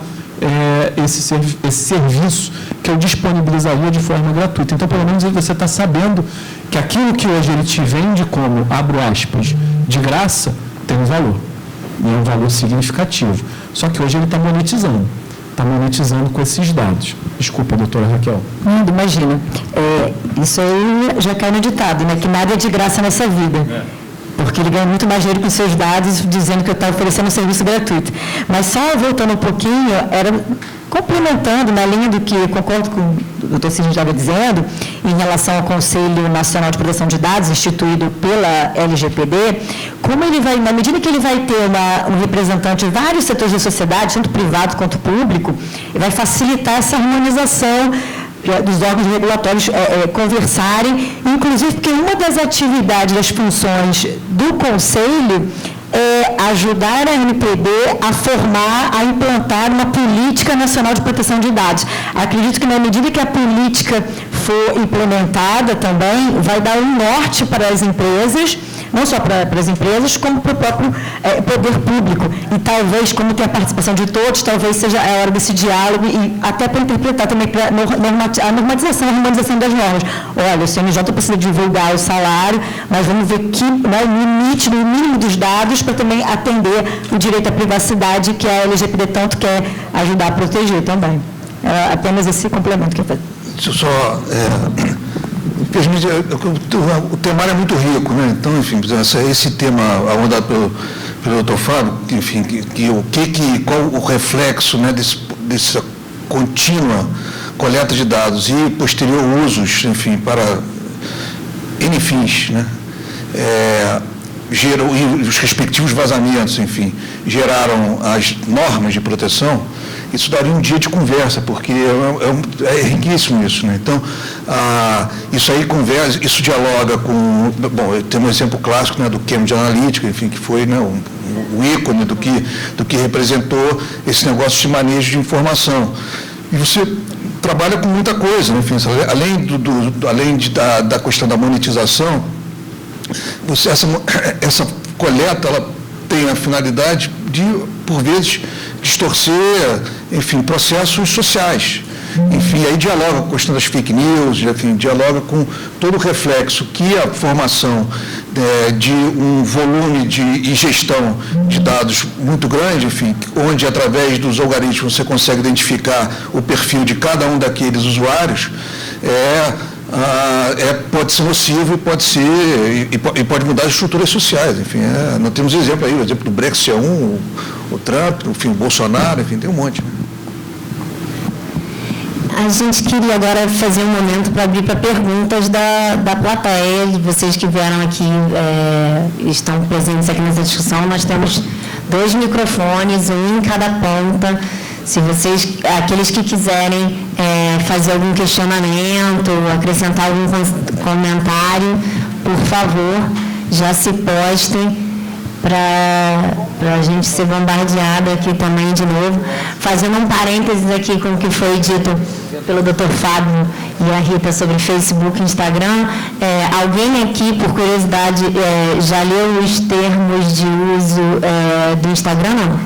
esse serviço que eu disponibilizaria de forma gratuita. Então, pelo menos, você está sabendo que aquilo que hoje ele te vende como, abro aspas, de graça, tem um valor. E é um valor significativo. Só que hoje ele está monetizando. Está monetizando com esses dados. Desculpa, doutora Raquel. Imagina. Isso aí já cai no ditado, né? Que nada é de graça nessa vida. Porque ele ganha muito mais dinheiro com seus dados, dizendo que eu estava oferecendo um serviço gratuito. Mas só voltando um pouquinho, complementando na linha do que concordo com o doutor Sidney estava dizendo, em relação ao Conselho Nacional de Proteção de Dados, instituído pela LGPD, como ele vai, na medida que ele vai ter um representante de vários setores da sociedade, tanto privado quanto público, vai facilitar essa harmonização dos órgãos regulatórios conversarem, inclusive porque uma das atividades, das funções do Conselho é ajudar a NPD a formar, a implantar uma política nacional de proteção de dados. Acredito que na medida que a política for implementada também, vai dar um norte para as empresas, não só para as empresas, como para o próprio poder público. E talvez, como tem a participação de todos, talvez seja a hora desse diálogo e até para interpretar também a normatização, a harmonização das normas. Olha, o CNJ precisa divulgar o salário, mas vamos ver o limite, no mínimo dos dados, para também atender o direito à privacidade que a LGPD tanto quer ajudar a proteger também. Apenas esse complemento que eu faço. Deixa eu só... o temário é muito rico, né? Então, enfim, esse tema abordado pelo doutor Fábio, enfim, qual o reflexo, né, dessa contínua coleta de dados e posterior usos, enfim, para N fins, né? E os respectivos vazamentos, enfim, geraram as normas de proteção. Isso daria um dia de conversa, porque é riquíssimo isso, né? Então, isso aí conversa, isso dialoga com... Bom, tem um exemplo clássico, né, do Cambridge Analytica, enfim, que foi, né, o ícone do que representou esse negócio de manejo de informação. E você trabalha com muita coisa, né? Enfim, além da questão da monetização, essa coleta ela tem a finalidade de, por vezes, distorcer, enfim, processos sociais. Enfim, aí dialoga com a questão das fake news, enfim, dialoga com todo o reflexo que a formação de um volume e gestão de dados muito grande, enfim, onde através dos algoritmos você consegue identificar o perfil de cada um daqueles usuários, pode ser nocivo e pode mudar as estruturas sociais. Enfim, nós temos exemplo aí, o exemplo do Brexit é o Trump, enfim, o Bolsonaro, enfim, tem um monte. Né? A gente queria agora fazer um momento para abrir para perguntas da plateia, de vocês que vieram aqui, estão presentes aqui nessa discussão. Nós temos 2 microfones, um em cada ponta. Se vocês, aqueles que quiserem fazer algum questionamento, acrescentar algum comentário, por favor, já se postem para a gente ser bombardeado aqui também de novo. Fazendo um parênteses aqui com o que foi dito pelo Dr. Fábio e a Rita sobre Facebook e Instagram, alguém aqui, por curiosidade, já leu os termos de uso do Instagram, não?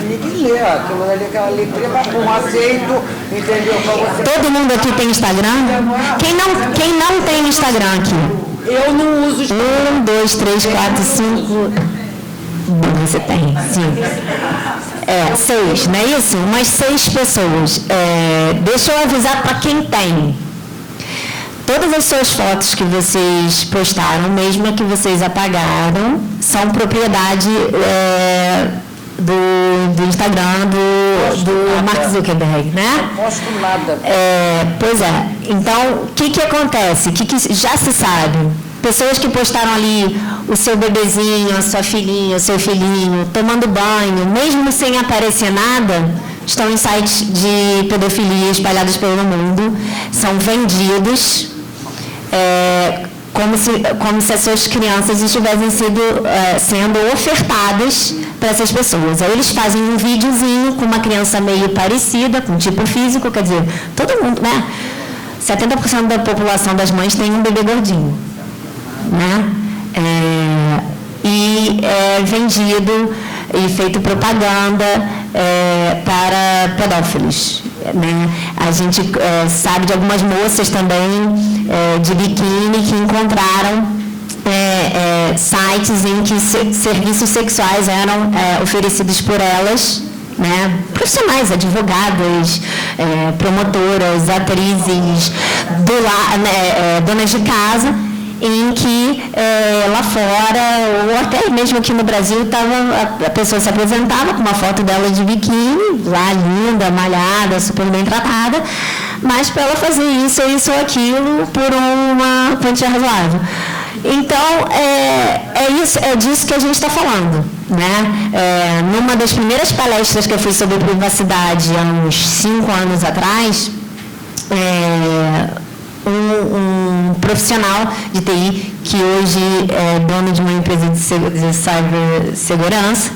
Ninguém lê, aquela letrinha com aceito, entendeu? Todo mundo aqui tem Instagram? Quem não tem Instagram aqui? Eu não uso Instagram. 1, 2, 3, 4, 5. Você tem, sim. 6, não é isso? Umas 6 pessoas. Deixa eu avisar para quem tem. Todas as suas fotos que vocês postaram, mesmo que vocês apagaram, são propriedade do Instagram do Mark Zuckerberg, né? Não posto nada. Pois é. Então, o que acontece? Que já se sabe? Pessoas que postaram ali o seu bebezinho, a sua filhinha, o seu filhinho, tomando banho, mesmo sem aparecer nada, estão em sites de pedofilia espalhados pelo mundo, são vendidos como se as suas crianças estivessem sendo ofertadas para essas pessoas. Aí eles fazem um videozinho com uma criança meio parecida, com tipo físico, quer dizer, todo mundo, né? 70% da população das mães tem um bebê gordinho, né? E é vendido e feito propaganda para pedófilos, né? A gente sabe de algumas moças também de biquíni que encontraram sites em que serviços sexuais eram oferecidos por elas, né? Profissionais, advogadas, promotoras, atrizes, donas de casa, em que lá fora, ou até mesmo aqui no Brasil, a pessoa se apresentava com uma foto dela de biquíni, lá linda, malhada, super bem tratada, mas para ela fazer isso ou aquilo por uma quantia razoável. Então, é disso que a gente está falando, né? Numa das primeiras palestras que eu fiz sobre privacidade, há uns 5 anos atrás, um profissional de TI, que hoje é dono de uma empresa de cibersegurança,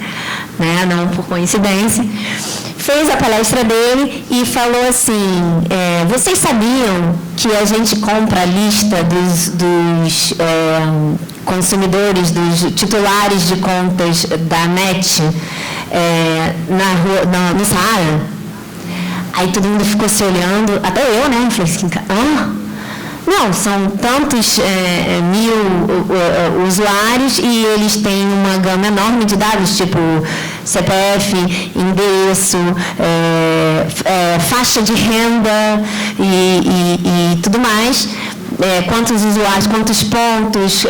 né, não por coincidência, fez a palestra dele e falou assim, vocês sabiam que a gente compra a lista dos consumidores, dos titulares de contas da NET no Saara? Aí todo mundo ficou se olhando, até eu, né? Falei assim, não, são tantos mil usuários e eles têm uma gama enorme de dados, tipo CPF, endereço, faixa de renda e tudo mais. Quantos usuários, quantos pontos,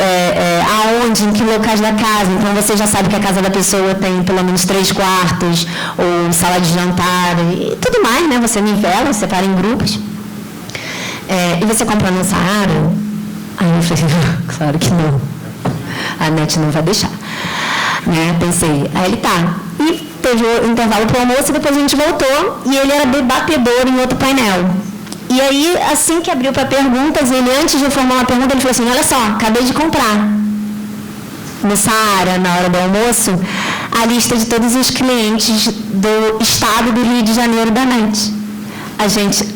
aonde, em que locais da casa. Então, você já sabe que a casa da pessoa tem pelo menos 3 quartos, ou sala de jantar, e tudo mais, né? Você nivela, separa em grupos. E você compra no Saara? Aí eu falei, claro que não. A NET não vai deixar. Né? Pensei, aí ele tá. E teve o intervalo para o almoço, e depois a gente voltou, e ele era debatedor em outro painel. E aí, assim que abriu para perguntas, ele, antes de formular uma pergunta, ele falou assim, olha só, acabei de comprar. no Saara, na hora do almoço, a lista de todos os clientes do estado do Rio de Janeiro da NET. A gente,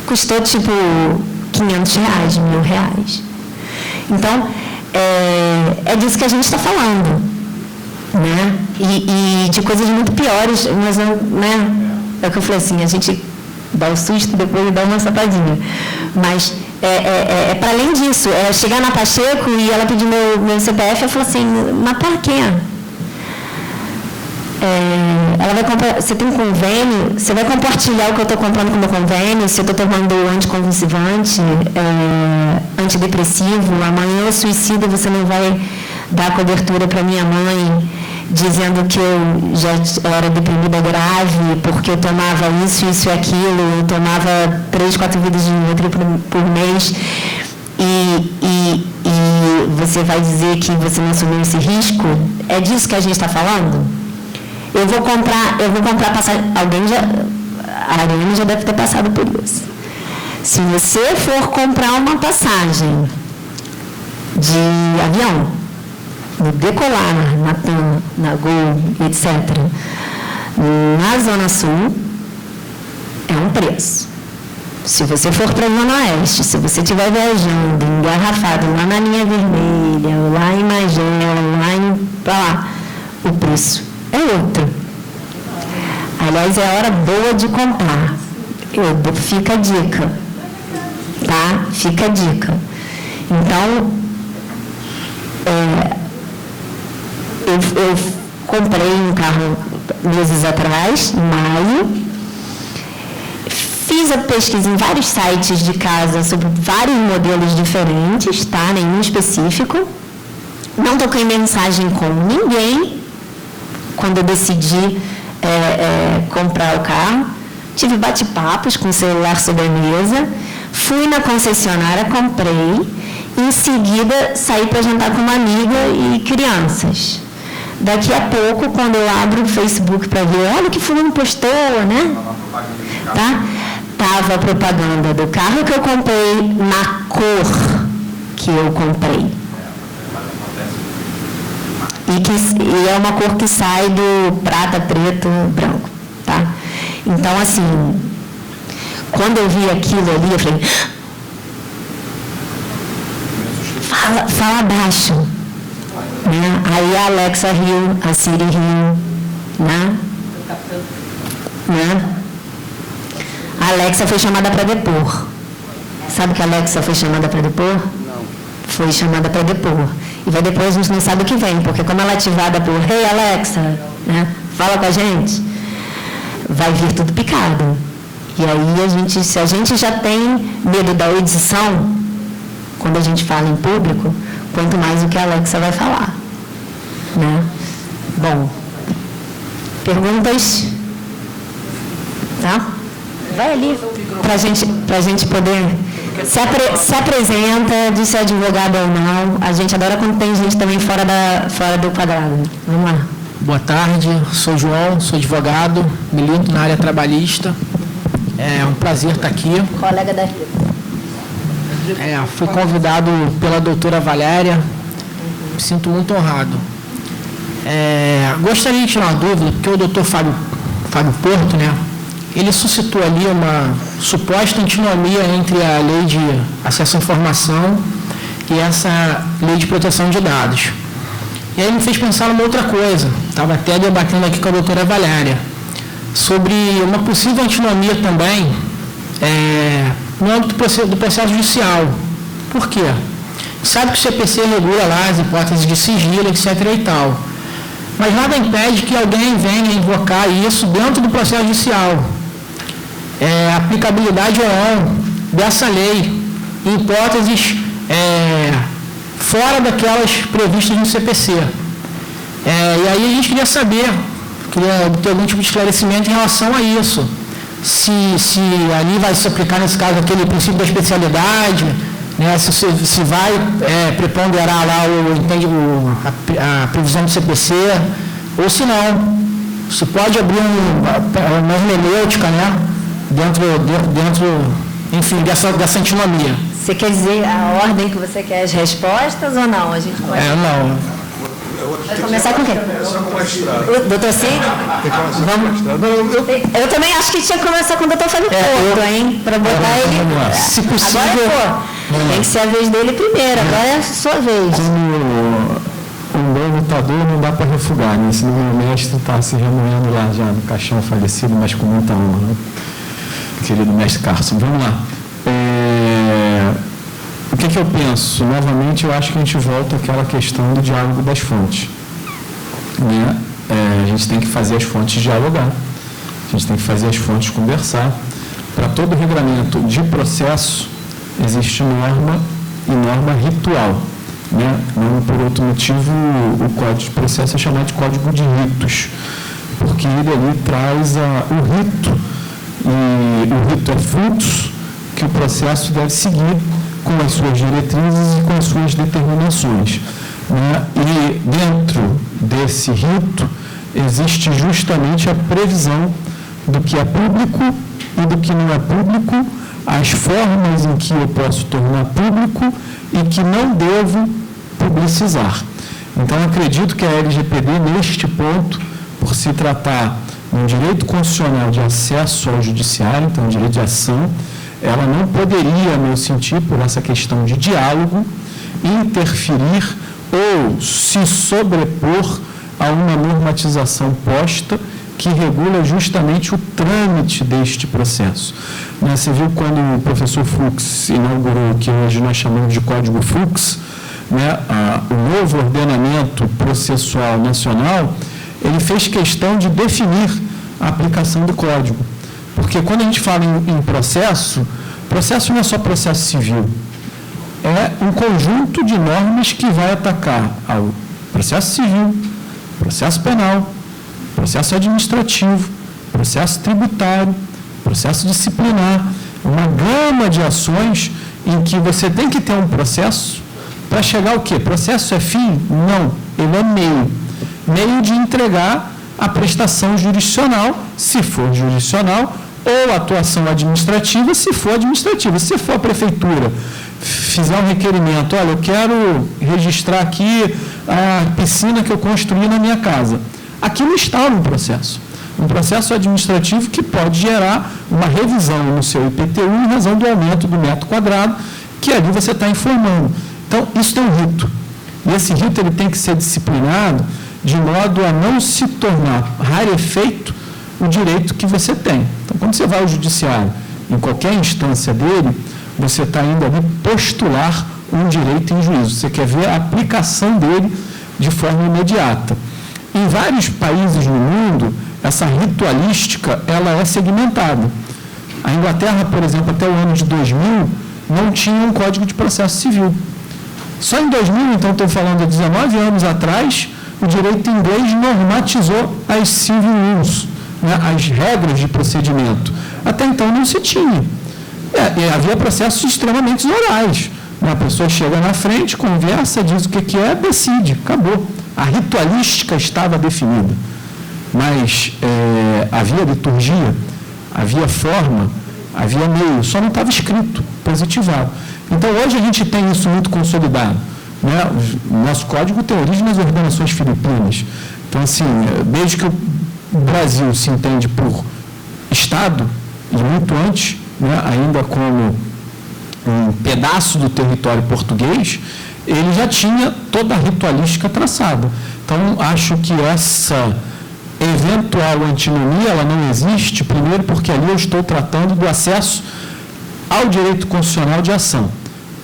custou tipo R$500, R$1.000. Então, é disso que a gente está falando, né? E de coisas muito piores, mas, né? É o que eu falei assim, a gente dá o susto, depois dá uma sapadinha. Mas para além disso, chegar na Pacheco e ela pedir meu CPF, eu falo assim, mas para quê? Ela vai comprar, você tem um convênio, você vai compartilhar o que eu estou comprando com o meu convênio, se eu estou tomando anticonvulsivante, antidepressivo, amanhã eu suicido, você não vai dar cobertura para minha mãe, dizendo que eu já era deprimida grave, porque eu tomava isso e aquilo, eu tomava 3, 4 vidas de Rivotril por mês, e você vai dizer que você não assumiu esse risco? É disso que a gente está falando? Eu vou comprar passagem. A Ariane já deve ter passado por isso. Se você for comprar uma passagem de avião, no Decolar, na TAM, na Gol, etc., na Zona Sul, é um preço. Se você for para a Zona Oeste, se você estiver viajando, engarrafado lá na linha vermelha, lá em Magela, para lá, o preço é outro. Aliás, é a hora boa de comprar. Fica a dica. Tá? Fica a dica. Então, eu comprei um carro meses atrás, em maio. Fiz a pesquisa em vários sites de casa sobre vários modelos diferentes, tá? Nenhum específico. Não toquei mensagem com ninguém quando eu decidi comprar o carro. Tive bate-papos com o celular sobre a mesa, fui na concessionária, comprei, e em seguida saí para jantar com uma amiga e crianças. Daqui a pouco, quando eu abro o Facebook para ver, olha o que fulano postou, né? Tá? Tava a propaganda do carro que eu comprei na cor que eu comprei. E é uma cor que sai do prata, preto, branco, tá? Então, assim, quando eu vi aquilo ali, eu falei, fala baixo, né? Aí a Alexa riu, a Siri riu, né? A Alexa foi chamada para depor. Sabe que a Alexa foi chamada para depor? Não. Foi chamada para depor. E vai depois a gente não sabe o que vem, porque como ela é ativada por Hey Alexa, né, fala com a gente, vai vir tudo picado. E aí se a gente já tem medo da edição, quando a gente fala em público, quanto mais o que a Alexa vai falar. Né? Bom, perguntas? Tá? Vai ali, para a gente poder... Se apresenta, diz se é advogado ou não. A gente adora quando tem gente também fora do quadrado. Vamos lá. Boa tarde, sou João, sou advogado, milito na área trabalhista. É um prazer estar aqui. Colega da Rita. Fui convidado pela doutora Valéria, me sinto muito honrado. Gostaria de tirar uma dúvida, porque o doutor Fábio Porto, né? Ele suscitou ali uma suposta antinomia entre a lei de acesso à informação e essa lei de proteção de dados. E aí me fez pensar numa outra coisa, estava até debatendo aqui com a doutora Valéria, sobre uma possível antinomia também no âmbito do processo judicial. Por quê? Sabe que o CPC regula lá as hipóteses de sigilo, etc. e tal. Mas nada impede que alguém venha invocar isso dentro do processo judicial. A aplicabilidade ou não dessa lei, em hipóteses fora daquelas previstas no CPC. E aí a gente queria saber, obter algum tipo de esclarecimento em relação a isso. Se ali vai se aplicar, nesse caso, aquele princípio da especialidade, né, se vai preponderar lá a previsão do CPC, ou se não. Se pode abrir uma hermenêutica, né? Dentro, enfim, dessa antinomia. Você quer dizer a ordem que você quer as respostas ou não? A gente pode... Não. Vai começar com quem? O doutor Cid? Eu também acho que tinha que começar com o doutor Fábio Porto, hein? Para botar ele... Se possível... Agora, tem que ser a vez dele primeiro, agora é a sua vez. Um bom lutador não dá para refugar, né? Esse meu mestre está se remoendo lá já no caixão falecido, mas com muita honra, né? Querido mestre Carson. Vamos lá. O que eu penso? Novamente, eu acho que a gente volta àquela questão do diálogo das fontes. Né? A gente tem que fazer as fontes dialogar. A gente tem que fazer as fontes conversar. Para todo regramento de processo, existe norma e norma ritual. Né? Não por outro motivo, o Código de Processo é chamado de Código de Ritos, porque ele ali traz o rito, e o rito é fluxo que o processo deve seguir com as suas diretrizes e com as suas determinações. Né? E dentro desse rito existe justamente a previsão do que é público e do que não é público, as formas em que eu posso tornar público e que não devo publicizar. Então, acredito que a LGPD, neste ponto, por se tratar de um direito constitucional de acesso ao judiciário, então, um direito de ação, ela não poderia, a meu sentir, por essa questão de diálogo, interferir ou se sobrepor a uma normatização posta que regula justamente o trâmite deste processo. Você viu quando o professor Fux inaugurou o que hoje nós chamamos de Código Fux, o novo ordenamento processual nacional, ele fez questão de definir a aplicação do código. Porque quando a gente fala em processo não é só processo civil, é um conjunto de normas que vai atacar ao processo civil, processo penal, processo administrativo, processo tributário, processo disciplinar, uma gama de ações em que você tem que ter um processo para chegar ao quê? Processo é fim? Não, ele é meio. Meio de entregar a prestação jurisdicional, se for jurisdicional, ou atuação administrativa, se for administrativa. Se for a prefeitura fizer um requerimento, olha, eu quero registrar aqui a piscina que eu construí na minha casa. Aquilo está no processo. Um processo administrativo que pode gerar uma revisão no seu IPTU em razão do aumento do metro quadrado, que ali você está informando. Então, isso tem um rito. E esse rito ele tem que ser disciplinado de modo a não se tornar rarefeito o direito que você tem. Então, quando você vai ao judiciário, em qualquer instância dele, você está indo ali postular um direito em juízo. Você quer ver a aplicação dele de forma imediata. Em vários países no mundo, essa ritualística ela é segmentada. A Inglaterra, por exemplo, até o ano de 2000, não tinha um Código de Processo Civil. Só em 2000, então estou falando de 19 anos atrás, o direito inglês normatizou as civil rules, as regras de procedimento. Até então não se tinha. Havia processos extremamente orais. A pessoa chega na frente, conversa, diz o que é, decide, acabou. A ritualística estava definida. Mas havia liturgia, havia forma, havia meio, só não estava escrito, positivado. Então, hoje a gente tem isso muito consolidado. O nosso código tem origem nas ordenações filipinas. Então, assim, desde que o Brasil se entende por Estado, e muito antes, ainda como um pedaço do território português, ele já tinha toda a ritualística traçada. Então, acho que essa eventual antinomia, ela não existe, primeiro porque ali eu estou tratando do acesso ao direito constitucional de ação,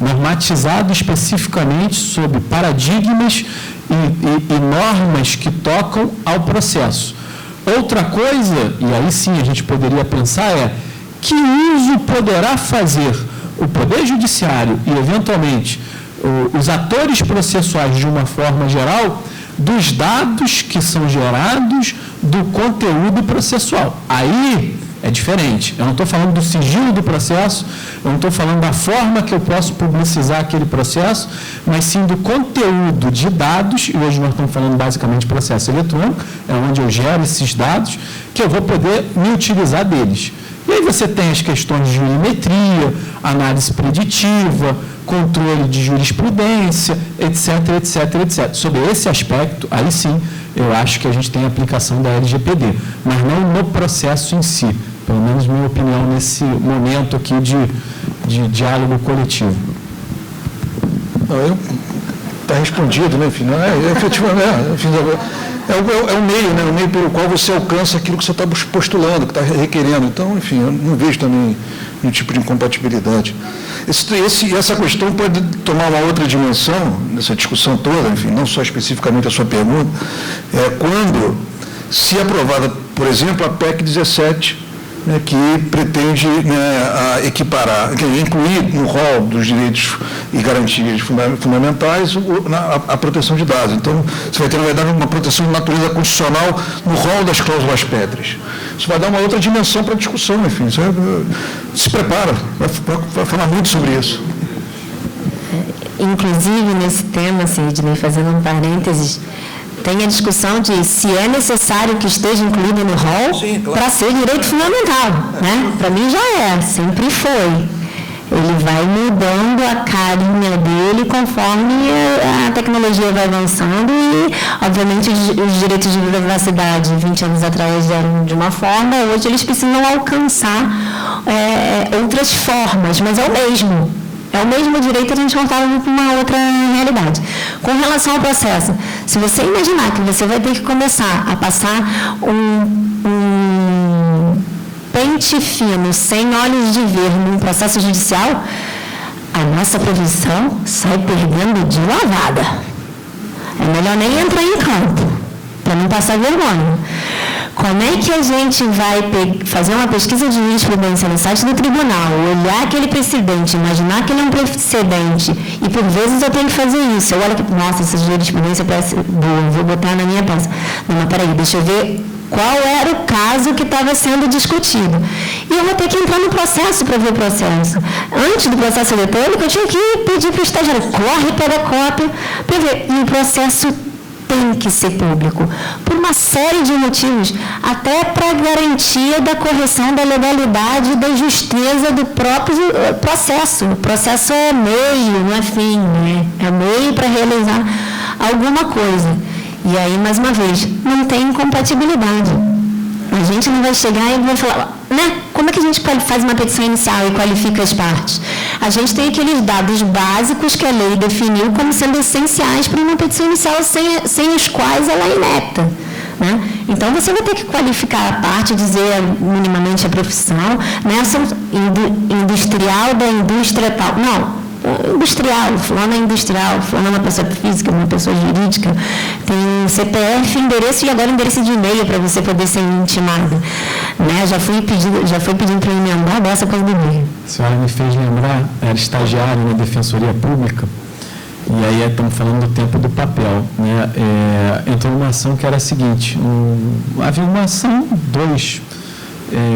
normatizado especificamente sobre paradigmas e normas que tocam ao processo. Outra coisa, e aí sim a gente poderia pensar, que uso poderá fazer o Poder Judiciário e, eventualmente, os atores processuais de uma forma geral dos dados que são gerados do conteúdo processual. Aí É diferente. Eu não estou falando do sigilo do processo, eu não estou falando da forma que eu posso publicizar aquele processo, mas sim do conteúdo de dados, e hoje nós estamos falando basicamente de processo eletrônico, é onde eu gero esses dados, que eu vou poder me utilizar deles. E aí você tem as questões de jurimetria, análise preditiva, controle de jurisprudência, etc, etc, etc. Sobre esse aspecto, aí sim, eu acho que a gente tem a aplicação da LGPD, mas não no processo em si, pelo menos minha opinião nesse momento aqui de diálogo coletivo. Está respondido, né, enfim, efetivamente, é o meio, né, o meio pelo qual você alcança aquilo que você está postulando, que está requerendo. Então, enfim, eu não vejo também nenhum tipo de incompatibilidade. Essa questão pode tomar uma outra dimensão nessa discussão toda, enfim, não só especificamente a sua pergunta, quando, se aprovada, por exemplo, a PEC 17, né, que pretende, né, equiparar, incluir no rol dos direitos e garantias fundamentais a proteção de dados. Então, você vai ter, na verdade, uma proteção de natureza constitucional no rol das cláusulas pétreas. Isso vai dar uma outra dimensão para a discussão, enfim. Você se prepara, vai falar muito sobre isso. Inclusive, nesse tema, Sidney, fazendo um parênteses, tem a discussão de se é necessário que esteja incluído no rol, claro, para ser direito fundamental. Né? Para mim já é, sempre foi. Ele vai mudando a carinha dele conforme a tecnologia vai avançando e, obviamente, os direitos de privacidade 20 anos atrás eram de uma forma, hoje eles precisam alcançar outras formas, mas é o mesmo. É o mesmo direito, a gente voltava para uma outra realidade. Com relação ao processo, se você imaginar que você vai ter que começar a passar um pente fino, sem olhos de ver, num processo judicial, a nossa profissão sai perdendo de lavada. É melhor nem entrar em campo, para não passar vergonha. Como é que a gente vai fazer uma pesquisa de jurisprudência no site do tribunal, olhar aquele precedente, imaginar que ele é um precedente, e por vezes eu tenho que fazer isso. Eu olho que, nossa, essa jurisprudência parece boa, vou botar na minha peça. Não, mas peraí, deixa eu ver qual era o caso que estava sendo discutido. E eu vou ter que entrar no processo para ver o processo. Antes do processo eletrônico, eu tinha que pedir para o estagiário, corre para a cópia, para ver. E o processo tem que ser público, por uma série de motivos, até para a garantia da correção da legalidade e da justeza do próprio processo. O processo é meio, não é fim, né? É meio para realizar alguma coisa. E aí, mais uma vez, não tem incompatibilidade. A gente não vai chegar e vai falar, né? Como é que a gente faz uma petição inicial e qualifica as partes? A gente tem aqueles dados básicos que a lei definiu como sendo essenciais para uma petição inicial, sem os quais ela é inepta. Né? Então, você vai ter que qualificar a parte, dizer minimamente a profissão, nessa industrial da indústria tal. Não. Industrial, fulano é industrial, fulano é uma pessoa física, uma pessoa jurídica, tem CPF, endereço e agora endereço de e-mail para você poder ser intimado. Né? Já fui pedindo para emendar dessa coisa do e-mail. A senhora me fez lembrar, era estagiário na Defensoria Pública, e aí estamos falando do tempo do papel. Né? Entrou uma ação que era a seguinte, havia uma ação, 2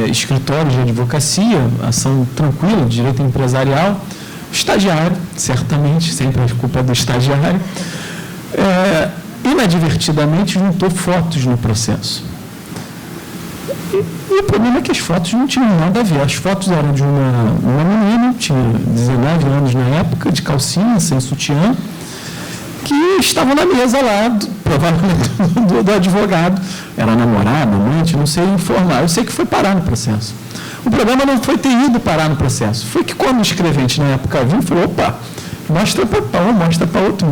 escritórios de advocacia, ação tranquila, de direito empresarial, estagiário, certamente, sempre a culpa é do estagiário, inadvertidamente juntou fotos no processo. E o problema é que as fotos não tinham nada a ver. As fotos eram de uma menina, tinha 19 anos na época, de calcinha, sem sutiã, que estava na mesa lá, provavelmente do advogado. Era namorada, amante, não sei informar. Eu sei que foi parar no processo. O problema não foi ter ido parar no processo, foi que quando o escrevente na época viu, falou, opa, mostra para um, mostra para outro,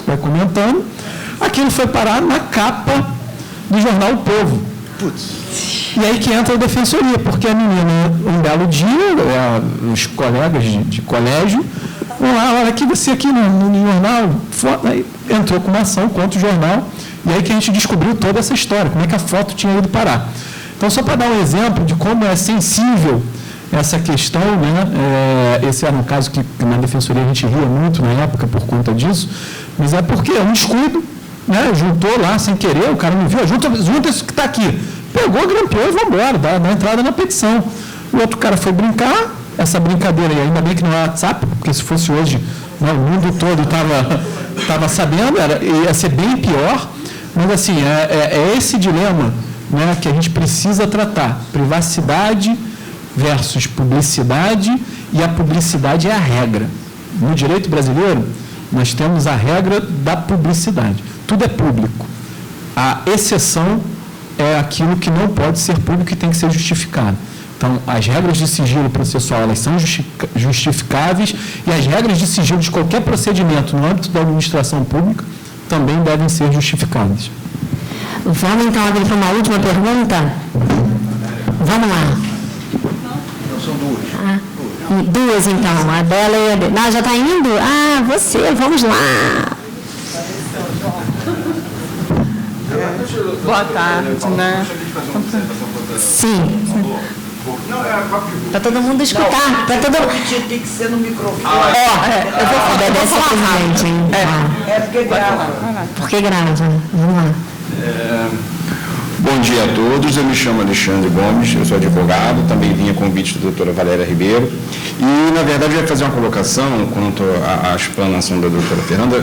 vai comentando. Aquilo foi parar na capa do jornal O Povo. Putz. E aí que entra a defensoria, porque a menina, um belo dia, os colegas de colégio, vão lá, olha aqui, você aqui no jornal, aí entrou com uma ação contra o jornal, e aí que a gente descobriu toda essa história, como é que a foto tinha ido parar. Então, só para dar um exemplo de como é sensível essa questão, né? Esse era um caso que na Defensoria a gente ria muito na época por conta disso, mas é porque é um descuido, né? Juntou lá sem querer, o cara não viu, junta isso que está aqui. pegou, grampeou e vamos embora, dá entrada na petição. O outro cara foi brincar, essa brincadeira aí, ainda bem que não é WhatsApp, porque se fosse hoje, né, o mundo todo estava sabendo, ia ser bem pior, mas assim, é esse dilema, né, que a gente precisa tratar, privacidade versus publicidade, e a publicidade é a regra. No direito brasileiro, nós temos a regra da publicidade. Tudo é público. A exceção é aquilo que não pode ser público e tem que ser justificado. Então, as regras de sigilo processual, elas são justificáveis, e as regras de sigilo de qualquer procedimento no âmbito da administração pública também devem ser justificadas. Vamos então abrir para uma última pergunta? Vamos lá. São duas. Duas então, a Bela e a Bela. Não, já está indo? Ah, você, vamos lá. Boa tarde, né? Sim. Para todo mundo escutar. Para todo mundo. Tem que ser no microfone. Eu vou falar. Obedece ao presidente, hein? É porque grava. Porque grava. Vamos lá. Bom dia a todos, eu me chamo Alexandre Gomes, eu sou advogado, também vim a convite da doutora Valéria Ribeiro, e na verdade eu ia fazer uma colocação quanto à explanação da doutora Fernanda,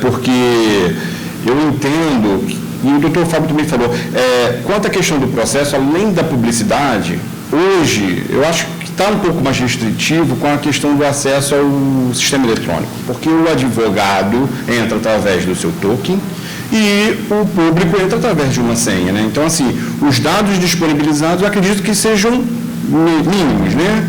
porque eu entendo, e o doutor Fábio também falou, quanto à questão do processo, além da publicidade, hoje eu acho que está um pouco mais restritivo com a questão do acesso ao sistema eletrônico, porque o advogado entra através do seu token, e o público entra através de uma senha, né? Então, assim, os dados disponibilizados, eu acredito que sejam mínimos, né?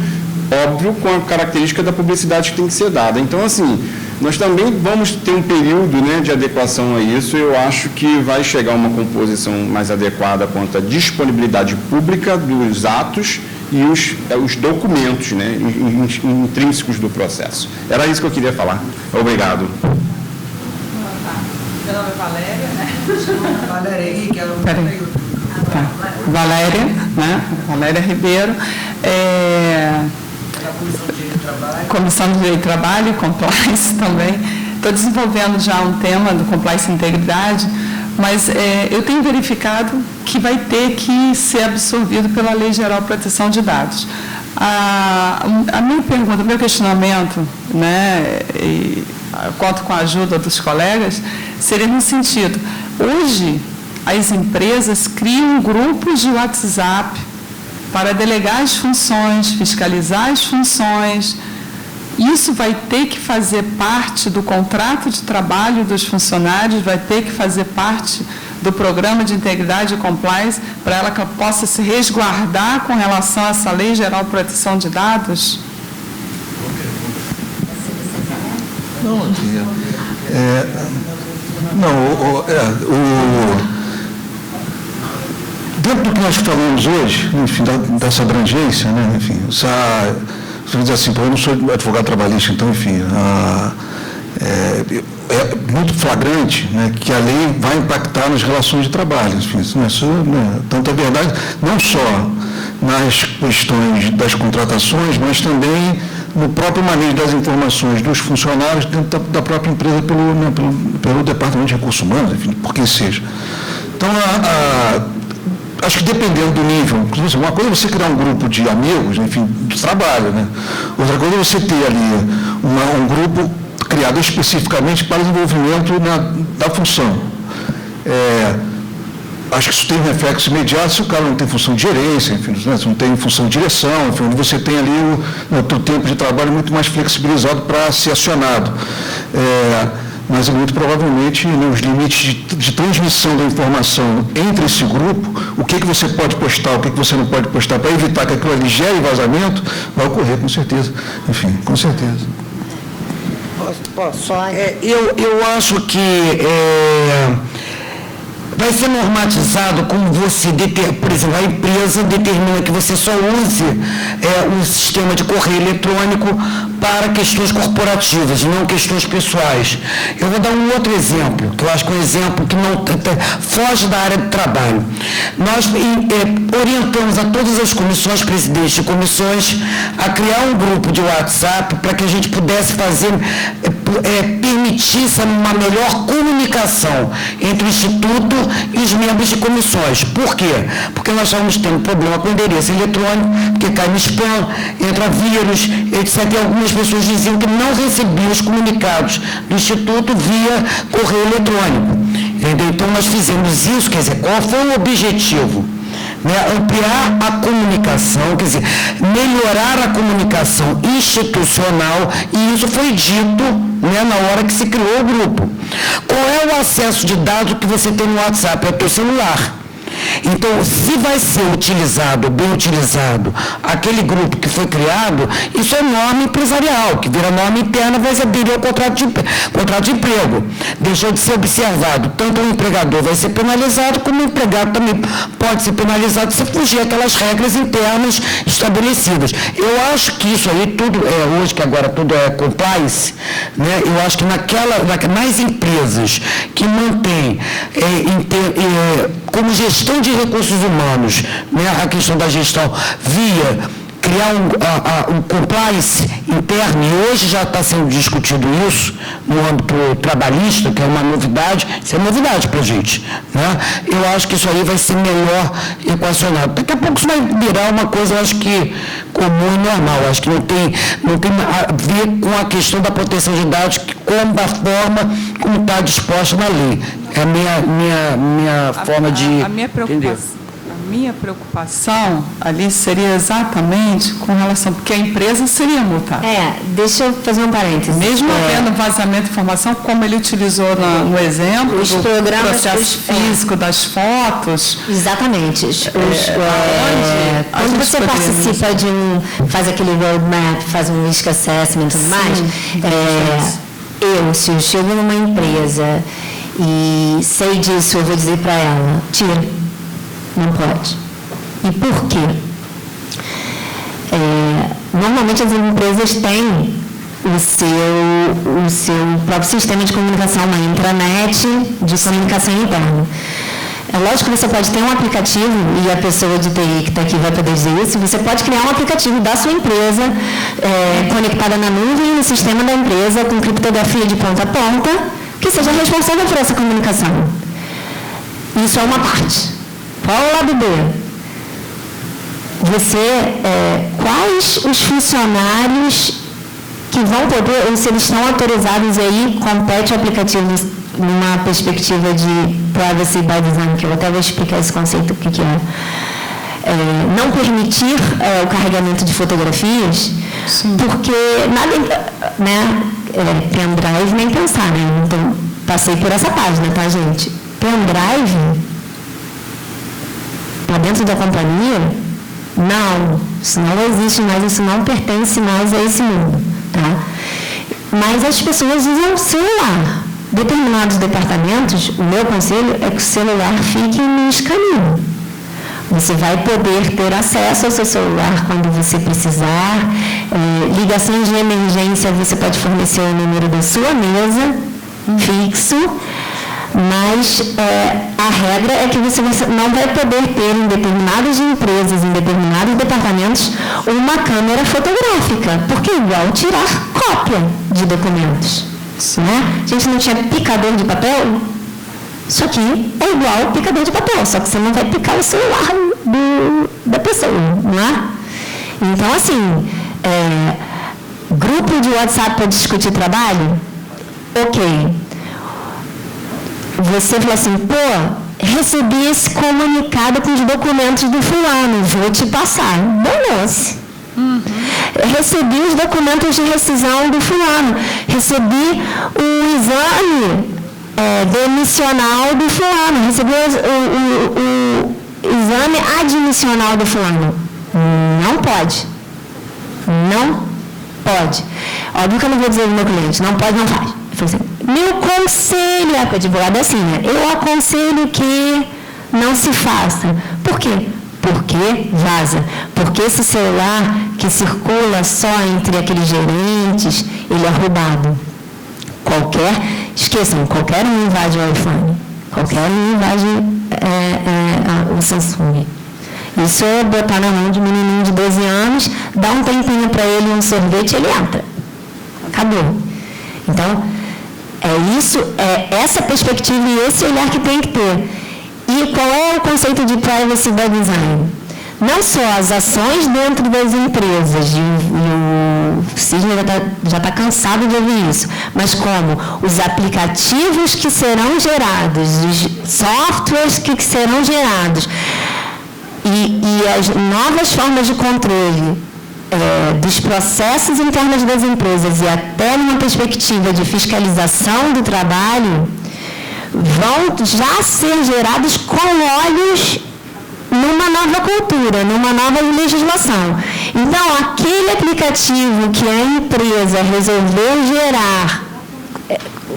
Óbvio, com a característica da publicidade que tem que ser dada. Então, assim, nós também vamos ter um período, né, de adequação a isso. Eu acho que vai chegar uma composição mais adequada quanto à disponibilidade pública dos atos e os documentos, né, intrínsecos do processo. Era isso que eu queria falar. Obrigado. Meu nome é Valéria, né? Valéria Henrique, ela não Peraí. Tá. Valéria, né? Valéria Ribeiro. Comissão de Direito de Trabalho e Compliance também. Estou desenvolvendo já um tema do Compliance e Integridade, mas eu tenho verificado que vai ter que ser absorvido pela Lei Geral de Proteção de Dados. A minha pergunta, o meu questionamento, né, e conto com a ajuda dos colegas, seria no sentido, hoje as empresas criam grupos de WhatsApp para delegar as funções, fiscalizar as funções. Isso vai ter que fazer parte do contrato de trabalho dos funcionários, vai ter que fazer parte do programa de integridade e compliance para ela que possa se resguardar com relação a essa Lei Geral de Proteção de Dados? Dentro do que nós falamos hoje, enfim, dessa abrangência, né, enfim, você diz assim, eu não sou advogado trabalhista, então, enfim, é muito flagrante, né, que a lei vai impactar nas relações de trabalho. Enfim, tanto é verdade, não só nas questões das contratações, mas também no próprio manejo das informações dos funcionários dentro da própria empresa pelo Departamento de Recursos Humanos, enfim, por quem seja. Então, acho que dependendo do nível, uma coisa é você criar um grupo de amigos, enfim, de trabalho, né? Outra coisa é você ter ali um grupo criado especificamente para o desenvolvimento da função. Acho que isso tem um reflexo imediato se o cara não tem função de gerência, enfim, se não tem função de direção, enfim, onde você tem ali o teu tempo de trabalho muito mais flexibilizado para ser acionado. Mas muito provavelmente os limites de transmissão da informação entre esse grupo, o que você pode postar, o que você não pode postar, para evitar que aquilo ali gere vazamento, vai ocorrer, com certeza. Enfim, com certeza. Posso? Eu acho que vai ser normatizado como você, por exemplo, a empresa determina que você só use um sistema de correio eletrônico para questões corporativas, não questões pessoais. Eu vou dar um outro exemplo, que eu acho que é um exemplo que não foge da área de trabalho. Nós orientamos a todas as comissões, presidentes de comissões, a criar um grupo de WhatsApp para que a gente pudesse permitisse uma melhor comunicação entre o Instituto e os membros de comissões. Por quê? Porque nós estávamos tendo problema com o endereço eletrônico, porque cai no spam, entra vírus, etc. E algumas pessoas diziam que não recebiam os comunicados do Instituto via correio eletrônico. Entendeu? Então, nós fizemos isso, quer dizer, qual foi o objetivo? Ampliar a comunicação, quer dizer, melhorar a comunicação institucional, e isso foi dito na hora que se criou o grupo. Qual é o acesso de dados que você tem no WhatsApp? É o teu celular. Então, se vai ser utilizado, bem utilizado, aquele grupo que foi criado, isso é norma empresarial, que vira norma interna, vai aderir ao contrato de emprego. Deixou de ser observado, tanto o empregador vai ser penalizado, como o empregado também pode ser penalizado se fugir aquelas regras internas estabelecidas. Eu acho que isso aí, tudo hoje que agora tudo é compliance, eu acho que nas empresas que mantêm como gestão de recursos humanos, a questão da gestão via criar um compliance interno, e hoje já está sendo discutido isso no âmbito trabalhista, que é uma novidade, isso é novidade para a gente. Eu acho que isso aí vai ser melhor equacionado. Daqui a pouco isso vai virar uma coisa, eu acho que comum e normal. Eu acho que não tem a ver com a questão da proteção de dados, como da forma como está disposta na lei. É a minha forma de entender. A minha preocupação ali seria exatamente com relação, porque a empresa seria multada. Deixa eu fazer um parênteses. Mesmo havendo vazamento de informação, como ele utilizou no exemplo, os do programas, processo físico das fotos. Exatamente. Quando você participa faz aquele roadmap, faz um risk assessment e tudo mais, se eu chego numa empresa e sei disso, eu vou dizer para ela, tira. Não pode. E por quê? Normalmente as empresas têm o seu próprio sistema de comunicação, uma intranet de comunicação interna. É lógico que você pode ter um aplicativo, e a pessoa de TI que está aqui vai poder dizer isso, você pode criar um aplicativo da sua empresa, conectada na nuvem, no sistema da empresa, com criptografia de ponta a ponta, que seja responsável por essa comunicação. Isso é uma parte. Qual é o lado B? Quais os funcionários que vão poder, ou se eles estão autorizados aí, compete o aplicativo numa perspectiva de privacy by design, que eu até vou explicar esse conceito, o que é. Não permitir o carregamento de fotografias, porque nada, pendrive nem pensar, Então, passei por essa página, tá, gente? Pendrive para dentro da companhia, não, isso não existe mais, isso não pertence mais a esse mundo, tá? Mas as pessoas usam o celular. Determinados departamentos, o meu conselho é que o celular fique no escaninho. Você vai poder ter acesso ao seu celular quando você precisar. Ligações de emergência, você pode fornecer o número da sua mesa, fixo. Mas a regra é que você não vai poder ter em determinadas empresas, em determinados departamentos, uma câmera fotográfica, porque é igual tirar cópia de documentos. A gente não tinha picador de papel? Isso aqui é igual picador de papel, só que você não vai picar o celular da pessoa, não é? Então, assim, grupo de WhatsApp para discutir trabalho? Ok. Você fala assim, recebi esse comunicado com os documentos do fulano, vou te passar. Danou-se. Recebi os documentos de rescisão do fulano, recebi o exame demissional do fulano, recebi o exame admissional do fulano. Não pode. Não pode. Óbvio que eu não vou dizer ao meu cliente, não pode, não faz. Eu falei assim, meu conselho, a advogada é assim, eu aconselho que não se faça. Por quê? Porque vaza. Porque esse celular que circula só entre aqueles gerentes, ele é roubado. Esqueçam, qualquer um invade o iPhone, qualquer um invade o Samsung. Isso é botar na mão de um menininho de 12 anos, dar um tempinho para ele, um sorvete, ele entra. Acabou. Então, é essa perspectiva e esse olhar que tem que ter. E qual é o conceito de privacy by design? Não só as ações dentro das empresas, e o Sidney já está cansado de ouvir isso, mas como os aplicativos que serão gerados, os softwares que serão gerados, e as novas formas de controle dos processos internos das empresas e até numa perspectiva de fiscalização do trabalho, vão já ser gerados com olhos numa nova cultura, numa nova legislação. Então, aquele aplicativo que a empresa resolveu gerar,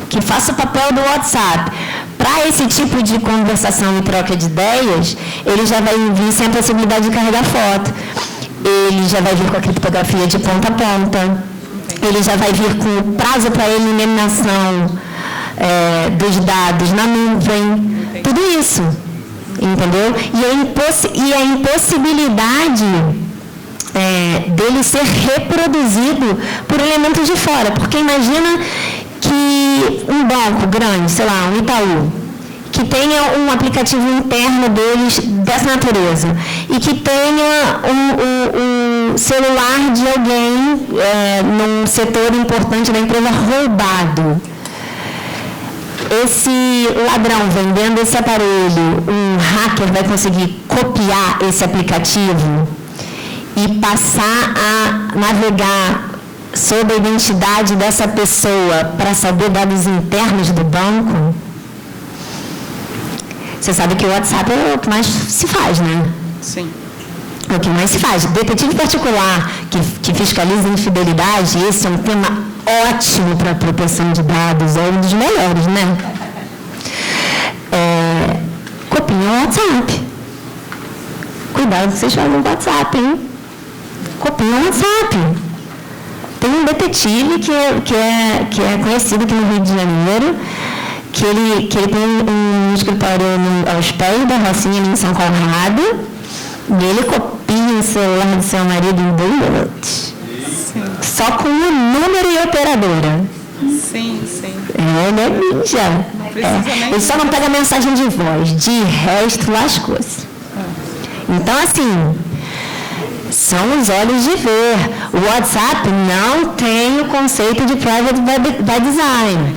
que faça o papel do WhatsApp, para esse tipo de conversação e troca de ideias, ele já vai vir sem a possibilidade de carregar foto. Ele já vai vir com a criptografia de ponta a ponta. Ele já vai vir com o prazo para eliminação dos dados na nuvem. Tudo isso. Entendeu? E a impossibilidade dele ser reproduzido por elementos de fora. Porque imagina que um banco grande, sei lá, um Itaú, que tenha um aplicativo interno deles dessa natureza e que tenha um celular de alguém num setor importante da empresa roubado. Esse ladrão vendendo esse aparelho, um hacker vai conseguir copiar esse aplicativo e passar a navegar sobre a identidade dessa pessoa para saber dados internos do banco? Você sabe que o WhatsApp é o que mais se faz, né? Sim. É o que mais se faz. Detetive particular que fiscaliza infidelidade, esse é um tema ótimo para a proteção de dados, é um dos melhores, né? Copia o WhatsApp. Cuidado que vocês fazem o WhatsApp, hein? Copia o WhatsApp. Tem um detetive que é conhecido aqui no Rio de Janeiro, que ele tem um escritório aos pés da Rocinha, ali em São Conrado, e ele copia o celular do seu marido em 2 minutos. Sim. Só com o número e operadora. Sim. Ele é ninja. Ele só não pega mensagem de voz, de resto lascou-se. Então, assim, são os olhos de ver. O WhatsApp não tem o conceito de private by design.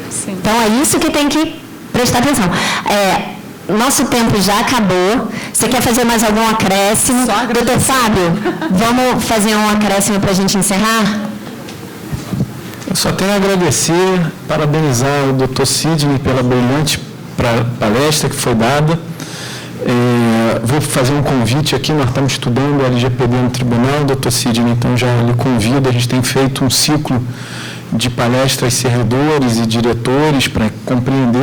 Sim. Então, é isso que tem que prestar atenção. Nosso tempo já acabou. Você quer fazer mais algum acréscimo? Doutor Fábio, vamos fazer um acréscimo para a gente encerrar? Eu só tenho a agradecer, parabenizar o doutor Sidney pela brilhante palestra que foi dada. Vou fazer um convite aqui, nós estamos estudando o LGPD no tribunal, doutor Sidney, então já lhe convido, a gente tem feito um ciclo de palestras servidores e diretores para compreender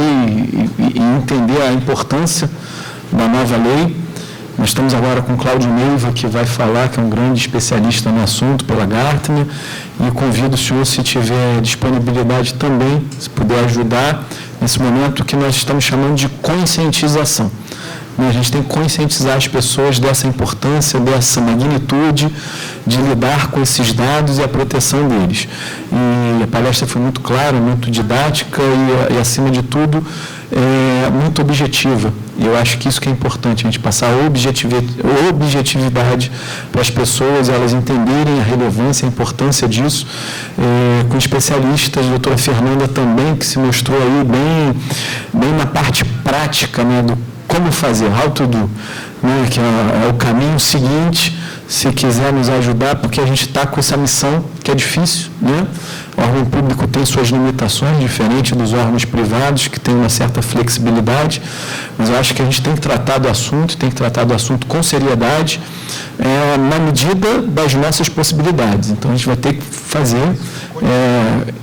e entender a importância da nova lei. Nós estamos agora com Cláudio Neiva, que vai falar, que é um grande especialista no assunto, pela Gartner, e convido o senhor, se tiver disponibilidade também, se puder ajudar, nesse momento que nós estamos chamando de conscientização. A gente tem que conscientizar as pessoas dessa importância, dessa magnitude de lidar com esses dados e a proteção deles. E a palestra foi muito clara, muito didática e acima de tudo, muito objetiva. E eu acho que isso que é importante, a gente passar a objetividade para as pessoas, elas entenderem a relevância, a importância disso, com especialistas, a doutora Fernanda também, que se mostrou aí bem na parte prática, né, do como fazer, how to do, né, que é o caminho seguinte, se quiser nos ajudar, porque a gente está com essa missão que é difícil, né? O órgão público tem suas limitações, diferente dos órgãos privados, que tem uma certa flexibilidade, mas eu acho que a gente tem que tratar do assunto com seriedade, na medida das nossas possibilidades. Então, a gente vai ter que fazer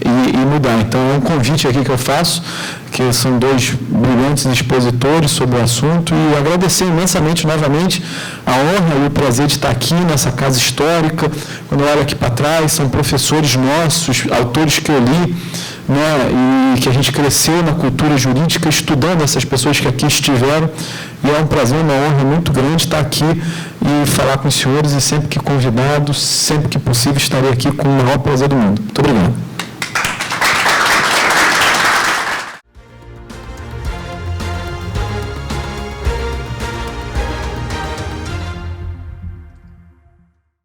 e mudar. Então, é um convite aqui que eu faço, que são 2 brilhantes expositores sobre o assunto, e agradecer imensamente, novamente, a honra e o prazer de estar aqui nessa casa histórica. Quando eu olho aqui para trás, são professores nossos, autores que eu li, né, e que a gente cresceu na cultura jurídica estudando essas pessoas que aqui estiveram, e é um prazer, uma honra muito grande estar aqui e falar com os senhores, e sempre que convidado, sempre que possível, estarei aqui com o maior prazer do mundo. Muito obrigado.